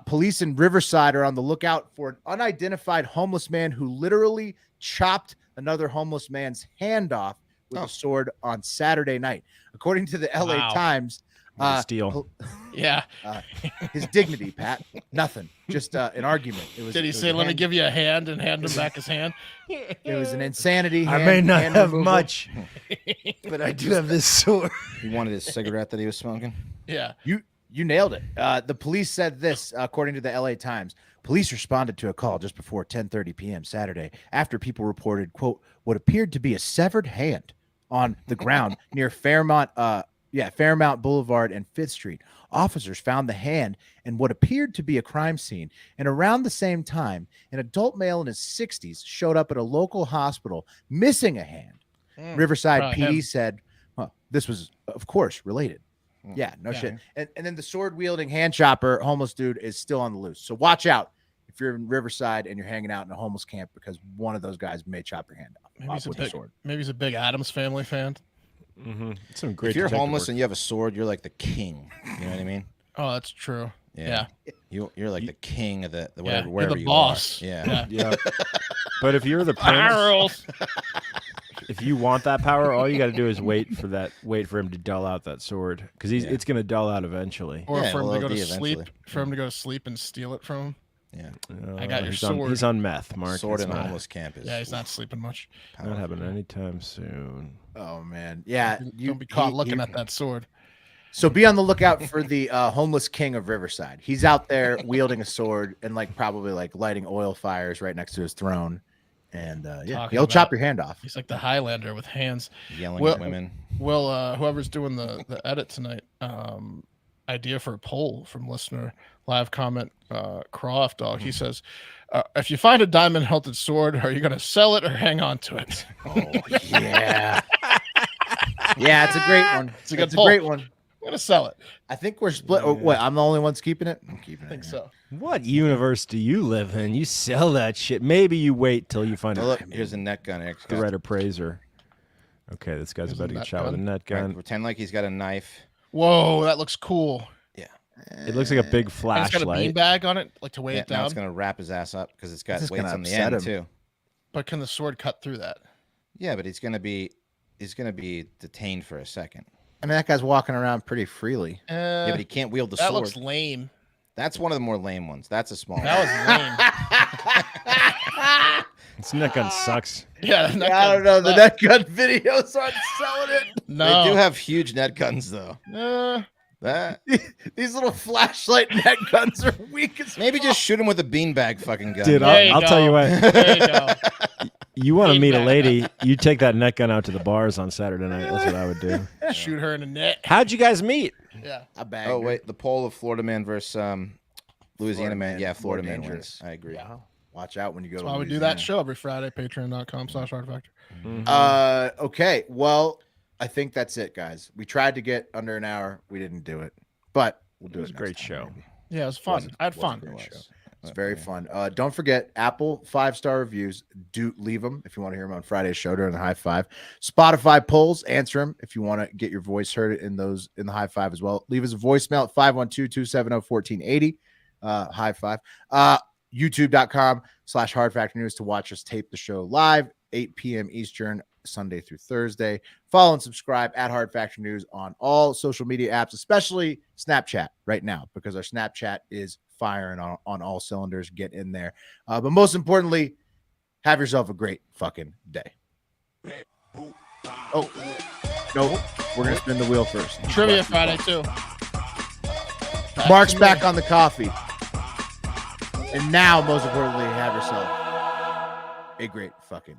Police in Riverside are on the lookout for an unidentified homeless man who literally chopped another homeless man's hand off with a sword on Saturday night. According to the LA Times, steal. His dignity, Pat, nothing, just an argument. Did he say, "Let me give you a hand," and hand him back his hand? It was an insanity. I may not have much, but I do have this sword. He wanted his cigarette that he was smoking. Yeah, you nailed it. The police said this, according to the LA Times. Police responded to a call just before 10:30 p.m. Saturday after people reported, quote, what appeared to be a severed hand on the ground near Fairmount Boulevard and 5th Street. Officers found the hand in what appeared to be a crime scene. And around the same time, an adult male in his 60s showed up at a local hospital missing a hand. Riverside PD said, this was, of course, related. Yeah, no shit. And then the sword-wielding hand chopper, homeless dude, is still on the loose. So watch out if you're in Riverside and you're hanging out in a homeless camp because one of those guys may chop your hand off. Maybe he's a big Addams Family fan. Some great. If you're homeless and you have a sword, you're like the king. You know what I mean? Oh, that's true. Yeah. You're like the king of the whatever. You're the boss. Yeah. But if you're the prince, if you want that power, all you got to do is wait for him to dull out that sword because it's going to dull out eventually. Or for him to go to sleep. For him to go to sleep and steal it from him. Yeah. I got your sword. He's on meth, Mark. Sword in a homeless camp is. Yeah, he's not sleeping much. Not happening anytime soon. Oh man, yeah. Don't be caught looking at that sword. So be on the lookout for the homeless king of Riverside. He's out there wielding a sword and probably lighting oil fires right next to his throne. And he'll chop your hand off. He's like the Highlander with hands. Yelling at women. Well, whoever's doing the edit tonight, idea for a poll from listener live comment Croft Dog. He says, if you find a diamond hilted sword, are you going to sell it or hang on to it? Oh yeah. Yeah, it's a great one. It's a great one. I'm going to sell it. I think we're split. Oh, what? I'm the only one's keeping it? I'm keeping it. I think so. What universe do you live in? You sell that shit. Maybe you wait till you find here's a net gun. The right appraiser. Okay, this guy's about to get shot with a net gun. Right, pretend like he's got a knife. Whoa, that looks cool. Yeah. It looks like a big flashlight. It's got a bean bag on it, to weigh it down. Now it's going to wrap his ass up because it's got weights on the end too. But can the sword cut through that? Yeah, but he's going to be detained for a second. I mean, that guy's walking around pretty freely. Yeah, but he can't wield the sword. That looks lame. That's one of the more lame ones. That's a small one. That was lame. This net gun sucks. Yeah, I don't know. The net gun videos aren't selling it. No. They do have huge net guns, though. These little flashlight net guns are weak as Maybe just shoot him with a beanbag fucking gun. Dude, I'll tell you what. There you go. You want to meet a lady, you take that net gun out to the bars on Saturday night. That's what I would do. Shoot her in the net. How'd you guys meet? Yeah. Oh, wait. The poll of Florida man versus Louisiana man. Yeah, Florida man wins. I agree. Yeah. Watch out when you go to Louisiana. That's why we do that show every Friday. Patreon.com/hardfactor. Okay. Well, I think that's it, guys. We tried to get under an hour. We didn't do it. But we'll do it. It was a great show. Yeah, it was fun. I had fun. It's very fun. Don't forget Apple 5-star reviews. Do leave them if you want to hear them on Friday's show during the Hive Five. Spotify polls, answer them if you want to get your voice heard in the Hive Five as well. Leave us a voicemail at 512-270-1480. Hive Five. YouTube.com/hardfactornews to watch us tape the show live, 8 p.m. Eastern, Sunday through Thursday. Follow and subscribe at Hard Factor News on all social media apps, especially Snapchat right now, because our Snapchat is firing on all cylinders. Get in there. But most importantly, have yourself a great fucking day. Oh, no, we're gonna spin the wheel first. Trivia Friday too. Mark's back on the coffee, and now, most importantly, have yourself a great fucking